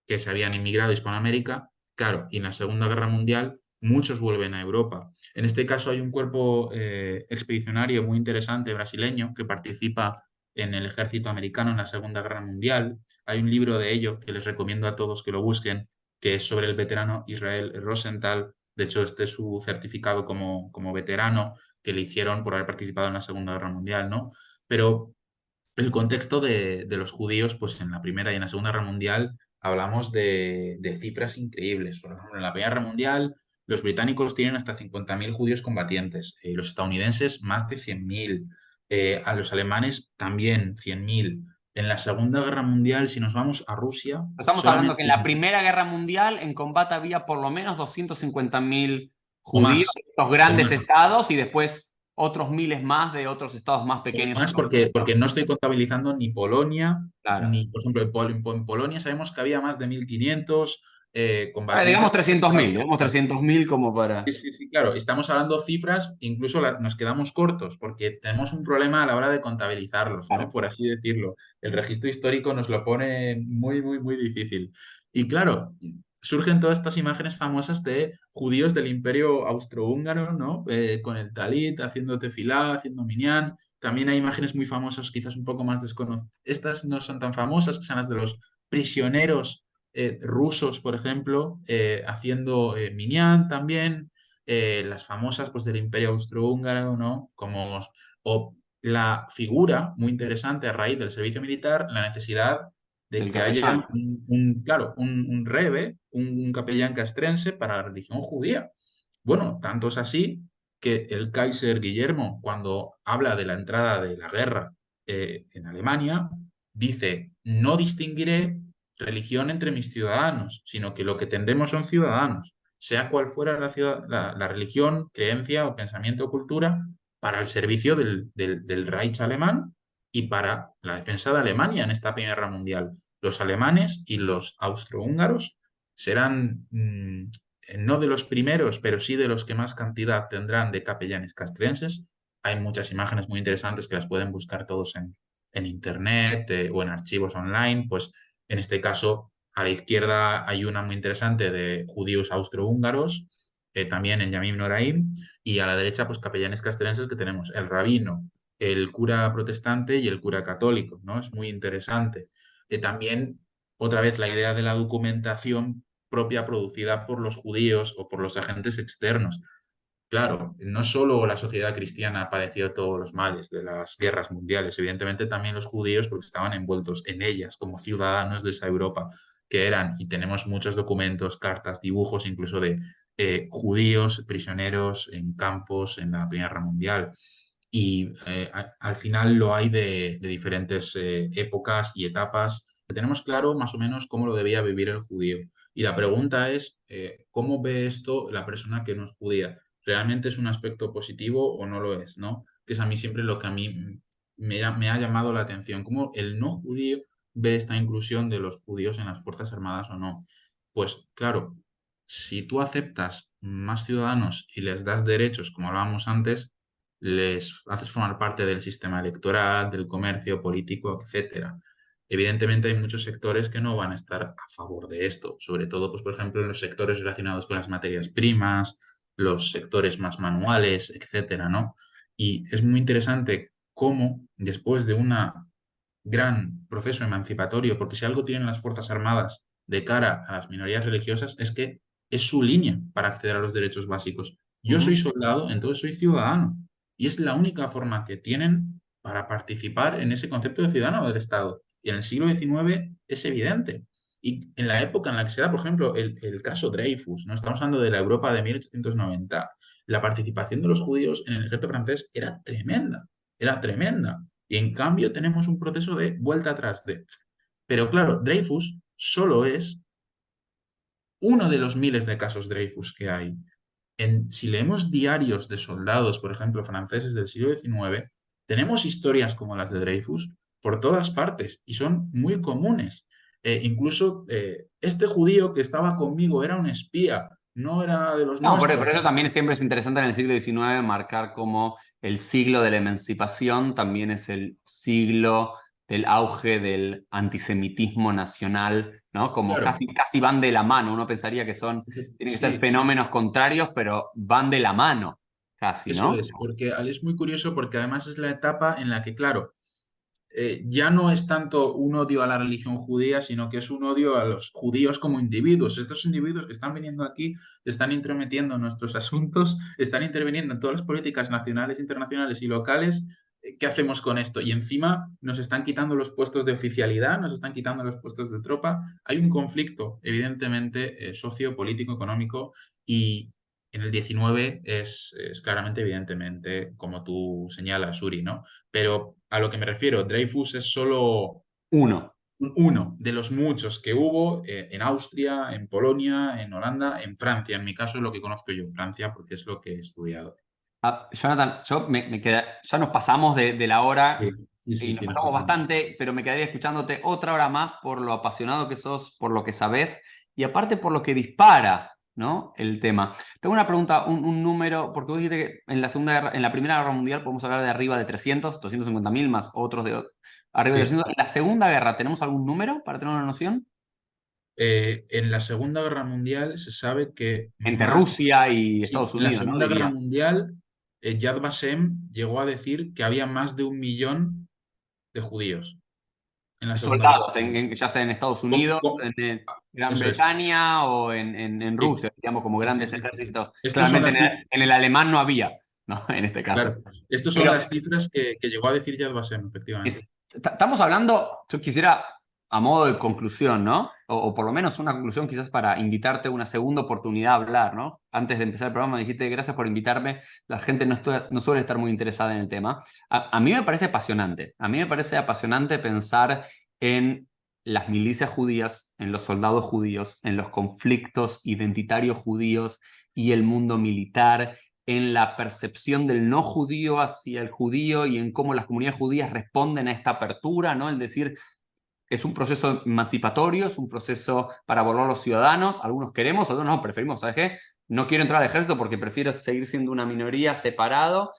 que se habían inmigrado a Hispanoamérica, claro, y en la Segunda Guerra Mundial muchos vuelven a Europa. En este caso hay un cuerpo expedicionario muy interesante brasileño que participa en el ejército americano en la Segunda Guerra Mundial. Hay un libro de ello que les recomiendo a todos que lo busquen, que es sobre el veterano Israel Rosenthal. De hecho, este es su certificado como veterano que le hicieron por haber participado en la Segunda Guerra Mundial, ¿no? Pero el contexto de los judíos, pues en la Primera y en la Segunda Guerra Mundial hablamos de cifras increíbles. Por ejemplo, en la Primera Guerra Mundial los británicos tienen hasta 50.000 judíos combatientes, los estadounidenses más de 100.000, a los alemanes también 100.000. En la Segunda Guerra Mundial, si nos vamos a Rusia, Estamos hablando solamente, que en la Primera Guerra Mundial en combate había por lo menos 250.000 o judíos más, de estos o grandes más. estados y después otros miles más de otros estados más pequeños. Más porque no estoy contabilizando ni Polonia, Claro. ni, por ejemplo, en Polonia sabemos que había más de 1.500 Digamos combatientes. 300.000, digamos 300.000 como Sí, para... sí, sí, claro. Estamos hablando cifras, incluso nos quedamos cortos porque tenemos un problema a la hora de contabilizarlos, ¿no? Claro. Por así decirlo. El registro histórico nos lo pone muy, muy, muy difícil. Y claro, surgen todas estas imágenes famosas de judíos del Imperio Austrohúngaro, ¿no? Con el talit, haciendo tefilá, haciendo minyan. También hay imágenes muy famosas, quizás un poco más desconocidas. Estas no son tan famosas, que son las de los prisioneros rusos, por ejemplo, haciendo minyan también, las famosas pues, del Imperio Austrohúngaro, ¿no? Como, o la figura muy interesante a raíz del servicio militar, la necesidad de Del que haya capellán. claro, un rebe, un capellán castrense para la religión judía. Bueno, tanto es así que el Kaiser Guillermo, cuando habla de la entrada de la guerra en Alemania, dice, no distinguiré religión entre mis ciudadanos, sino que lo que tendremos son ciudadanos, sea cual fuera la religión, creencia o pensamiento o cultura, para el servicio del Reich alemán y para la defensa de Alemania en esta Primera Guerra Mundial. Los alemanes y los austrohúngaros serán no de los primeros, pero sí de los que más cantidad tendrán de capellanes castrenses. Hay muchas imágenes muy interesantes que las pueden buscar todos en internet o en archivos online. Pues en este caso, a la izquierda hay una muy interesante de judíos austrohúngaros, también en Yamim Noraim, y a la derecha, pues capellanes castrenses que tenemos el rabino, el cura protestante y el cura católico, ¿no? Es muy interesante. También, otra vez, la idea de la documentación propia producida por los judíos o por los agentes externos. Claro, no solo la sociedad cristiana ha padecido todos los males de las guerras mundiales, evidentemente también los judíos, porque estaban envueltos en ellas como ciudadanos de esa Europa que eran, y tenemos muchos documentos, cartas, dibujos, incluso de judíos prisioneros en campos en la Primera Guerra Mundial. Y al final lo hay de diferentes épocas y etapas. Tenemos claro más o menos cómo lo debía vivir el judío. Y la pregunta es, ¿cómo ve esto la persona que no es judía? ¿Realmente es un aspecto positivo o no lo es, ¿no? Que es a mí siempre lo que a mí me ha llamado la atención, cómo el no judío ve esta inclusión de los judíos en las Fuerzas Armadas o no. Pues claro, si tú aceptas más ciudadanos y les das derechos, como hablábamos antes, les haces formar parte del sistema electoral, del comercio político, etcétera. Evidentemente hay muchos sectores que no van a estar a favor de esto, sobre todo, pues, por ejemplo, en los sectores relacionados con las materias primas, los sectores más manuales, etcétera, ¿no? Y es muy interesante cómo después de un gran proceso emancipatorio, porque si algo tienen las Fuerzas Armadas de cara a las minorías religiosas es que es su línea para acceder a los derechos básicos. Yo soy Ujú. soldado, entonces soy ciudadano. Y es la única forma que tienen para participar en ese concepto de ciudadano del Estado. Y en el siglo XIX es evidente. Y en la época en la que se da, por ejemplo, el caso Dreyfus, ¿no? Estamos hablando de la Europa de 1890, la participación de los judíos en el ejército francés era tremenda. Y en cambio tenemos un proceso de vuelta atrás de... Pero claro, Dreyfus solo es uno de los miles de casos Dreyfus que hay. Si leemos diarios de soldados, por ejemplo, franceses del siglo XIX, tenemos historias como las de Dreyfus por todas partes y son muy comunes. Incluso este judío que estaba conmigo era un espía, no era de los No, por nuestros. eso también siempre es interesante en el siglo XIX marcar como el siglo de la emancipación también es el siglo del auge del antisemitismo nacional, ¿no? Como Claro, casi van de la mano. Uno pensaría que tienen que ser sí, fenómenos contrarios, pero van de la mano, casi, eso ¿no? es, porque es muy curioso porque además es la etapa en la que, claro, ya no es tanto un odio a la religión judía, sino que es un odio a los judíos como individuos. Estos individuos que están viniendo aquí, están intrometiendo en nuestros asuntos, están interviniendo en todas las políticas nacionales, internacionales y locales. ¿Qué hacemos con esto? Y encima nos están quitando los puestos de oficialidad, nos están quitando los puestos de tropa. Hay un conflicto, evidentemente, socio-político, económico, y en el 19 es claramente, evidentemente, como tú señalas, Uri, ¿no? Pero a lo que me refiero, Dreyfus es solo Uno. uno de los muchos que hubo en Austria, en Polonia, en Holanda, en Francia. En mi caso es lo que conozco yo, Francia, porque es lo que he estudiado. Ah, Jonathan, ya nos pasamos de la hora Sí, sí, sí, y nos sí, nos pasamos pasamos. bastante, pero me quedaría escuchándote otra hora más por lo apasionado que sos, por lo que sabés y aparte por lo que dispara, ¿no? El tema. Tengo una pregunta, un número, porque vos dijiste que en la Primera Guerra Mundial podemos hablar de arriba de 250.000 más otros de arriba de Sí. 300. ¿En la Segunda Guerra tenemos algún número para tener una noción? En la Segunda Guerra Mundial se sabe que Entre más, Rusia y sí, Estados en la Unidos, ¿no? Segunda Guerra Diría. Mundial, Yad Vashem llegó a decir que había más de 1 millón de judíos en la Segunda Guerra Soldados, Mundial. ya sea en Estados ¿Cómo- Unidos, cómo? en Gran Eso es. Bretaña o en Sí, Rusia, digamos, como sí, sí, grandes sí, sí, sí. ejércitos. Estos son Claramente las cifras, en el alemán no había, ¿no? En este caso. claro, estos son Pero las cifras que llegó a decir Yad Vashem, efectivamente. estamos hablando, yo quisiera, a modo de conclusión, ¿no? O por lo menos una conclusión quizás para invitarte una segunda oportunidad a hablar, ¿no? Antes de empezar el programa me dijiste, gracias por invitarme, la gente no suele estar muy interesada en el tema. A mí me parece apasionante, a mí me parece apasionante pensar en las milicias judías, en los soldados judíos, en los conflictos identitarios judíos y el mundo militar, en la percepción del no judío hacia el judío y en cómo las comunidades judías responden a esta apertura, ¿no? Es decir, es un proceso emancipatorio, es un proceso para volver a los ciudadanos, algunos queremos, otros no, preferimos, ¿sabes qué? No quiero entrar al ejército porque prefiero seguir siendo una minoría separado.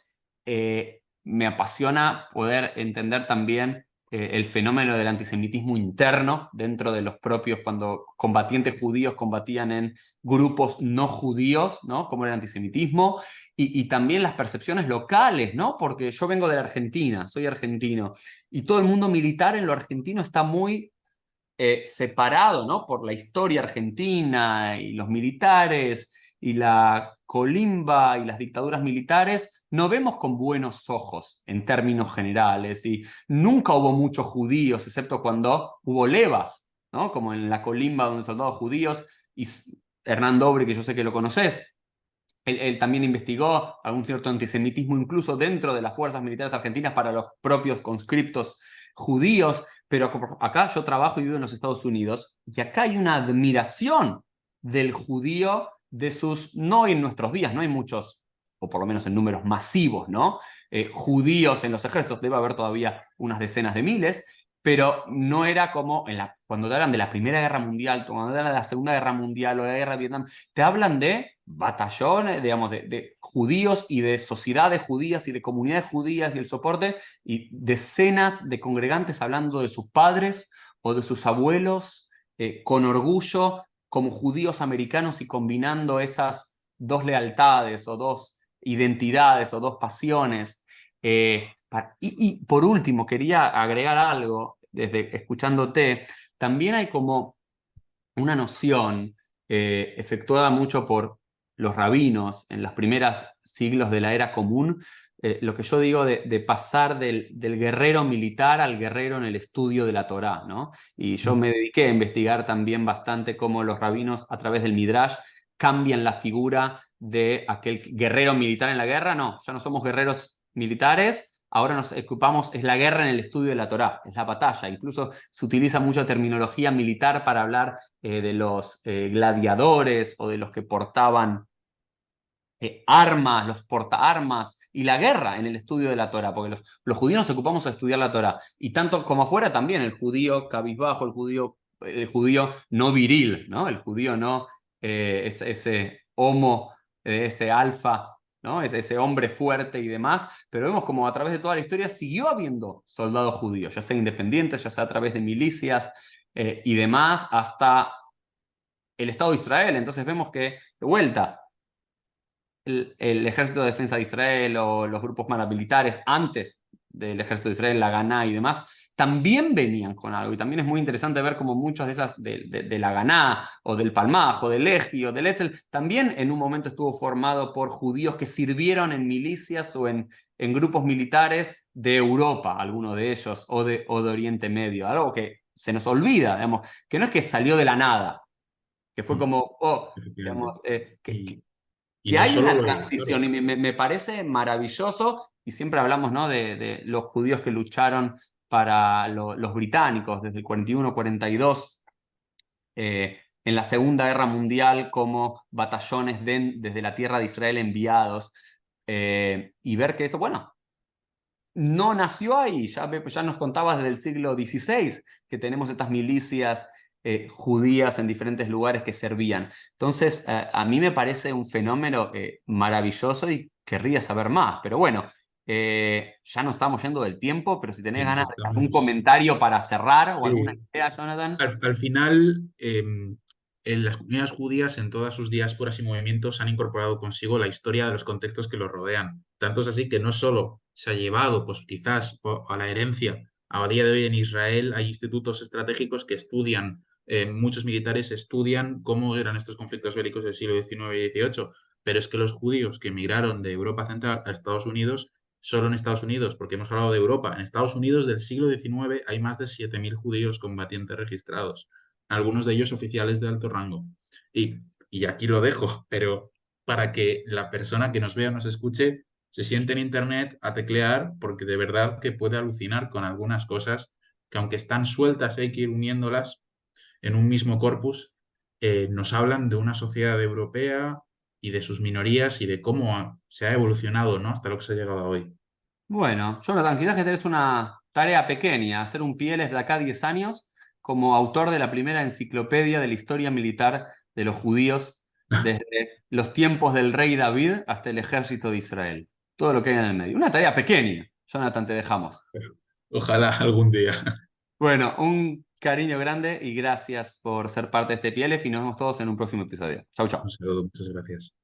Me apasiona poder entender también el fenómeno del antisemitismo interno dentro de los propios, cuando combatientes judíos combatían en grupos no judíos, ¿no? Como el antisemitismo, y también las percepciones locales, ¿no? Porque yo vengo de la Argentina, soy argentino, y todo el mundo militar en lo argentino está muy separado, ¿no? Por la historia argentina y los militares y la colimba y las dictaduras militares, no vemos con buenos ojos en términos generales y nunca hubo muchos judíos, excepto cuando hubo levas, ¿no? Como en la colimba donde soldados judíos y Hernán Dobre, que yo sé que lo conoces, él también investigó algún cierto antisemitismo incluso dentro de las fuerzas militares argentinas para los propios conscriptos judíos, pero acá yo trabajo y vivo en los Estados Unidos y acá hay una admiración del judío de sus, no en nuestros días, no hay muchos, o por lo menos en números masivos, ¿no? Judíos en los ejércitos, debe haber todavía unas decenas de miles, pero no era como cuando te hablan de la Primera Guerra Mundial, cuando te hablan de la Segunda Guerra Mundial o de la Guerra de Vietnam, te hablan de batallones, digamos, de judíos y de sociedades judías y de comunidades judías y el soporte, y decenas de congregantes hablando de sus padres o de sus abuelos con orgullo como judíos americanos y combinando esas dos lealtades o dos identidades o dos pasiones. Y por último, quería agregar algo, desde escuchándote, también hay como una noción efectuada mucho por los rabinos en los primeros siglos de la era común, lo que yo digo de pasar del guerrero militar al guerrero en el estudio de la Torá, ¿no? Y yo me dediqué a investigar también bastante cómo los rabinos a través del Midrash cambian la figura de aquel guerrero militar en la guerra. No, ya no somos guerreros militares, ahora nos ocupamos, es la guerra en el estudio de la Torá, es la batalla. Incluso se utiliza mucha terminología militar para hablar de los gladiadores o de los que portaban armas, los portaarmas y la guerra en el estudio de la Torá, porque los judíos nos ocupamos de estudiar la Torá, y tanto como afuera también, el judío cabizbajo, el judío no viril, ¿no? El judío no ese homo, ese alfa, ¿no? Ese hombre fuerte y demás, pero vemos como a través de toda la historia siguió habiendo soldados judíos, ya sea independientes, ya sea a través de milicias y demás, hasta el Estado de Israel. Entonces vemos que, de vuelta, el Ejército de Defensa de Israel o los grupos paramilitares antes del Ejército de Israel, la Ganá y demás, también venían con algo. Y también es muy interesante ver cómo muchas de esas, de la Ganá o del Palmaj o del Legi o del Etzel, también en un momento estuvo formado por judíos que sirvieron en milicias o en grupos militares de Europa, algunos de ellos, o de Oriente Medio. Algo que se nos olvida, digamos, que no es que salió de la nada, que fue Mm, como, oh, efectivamente. digamos, Y, y que no hay solo una lo de la historia. transición y me parece maravilloso, y siempre hablamos, ¿no?, de los judíos que lucharon para los británicos desde el 41-42 en la Segunda Guerra Mundial como batallones desde la tierra de Israel enviados, y ver que esto, bueno, no nació ahí, ya nos contabas desde el siglo XVI que tenemos estas milicias judías en diferentes lugares que servían. Entonces, a mí me parece un fenómeno maravilloso y querría saber más, pero bueno, ya no estamos yendo del tiempo, pero si tenés Y nos ganas de algún estamos... comentario para cerrar o alguna Sí, idea, Jonathan. al final, en las comunidades judías, en todas sus diásporas y movimientos, han incorporado consigo la historia de los contextos que los rodean. Tanto es así que no solo se ha llevado, pues quizás a la herencia, a día de hoy en Israel hay institutos estratégicos que estudian, muchos militares estudian cómo eran estos conflictos bélicos del siglo XIX y XVIII, pero es que los judíos que emigraron de Europa Central a Estados Unidos, solo en Estados Unidos, porque hemos hablado de Europa, en Estados Unidos del siglo XIX hay más de 7.000 judíos combatientes registrados, algunos de ellos oficiales de alto rango. Y, y aquí lo dejo, pero para que la persona que nos vea o nos escuche se siente en Internet a teclear, porque de verdad que puede alucinar con algunas cosas que aunque están sueltas hay que ir uniéndolas en un mismo corpus, nos hablan de una sociedad europea y de sus minorías y de cómo se ha evolucionado, ¿no?, hasta lo que se ha llegado a hoy. Bueno, Jonathan, quizás que tenés una tarea pequeña, hacer un pieles de acá a 10 años como autor de la primera enciclopedia de la historia militar de los judíos desde los tiempos del rey David hasta el ejército de Israel. Todo lo que hay en el medio. Una tarea pequeña. Jonathan, te dejamos. Ojalá algún día. Bueno, un cariño grande y gracias por ser parte de este pieles y nos vemos todos en un próximo episodio. Chau, Un chau. saludo, muchas gracias.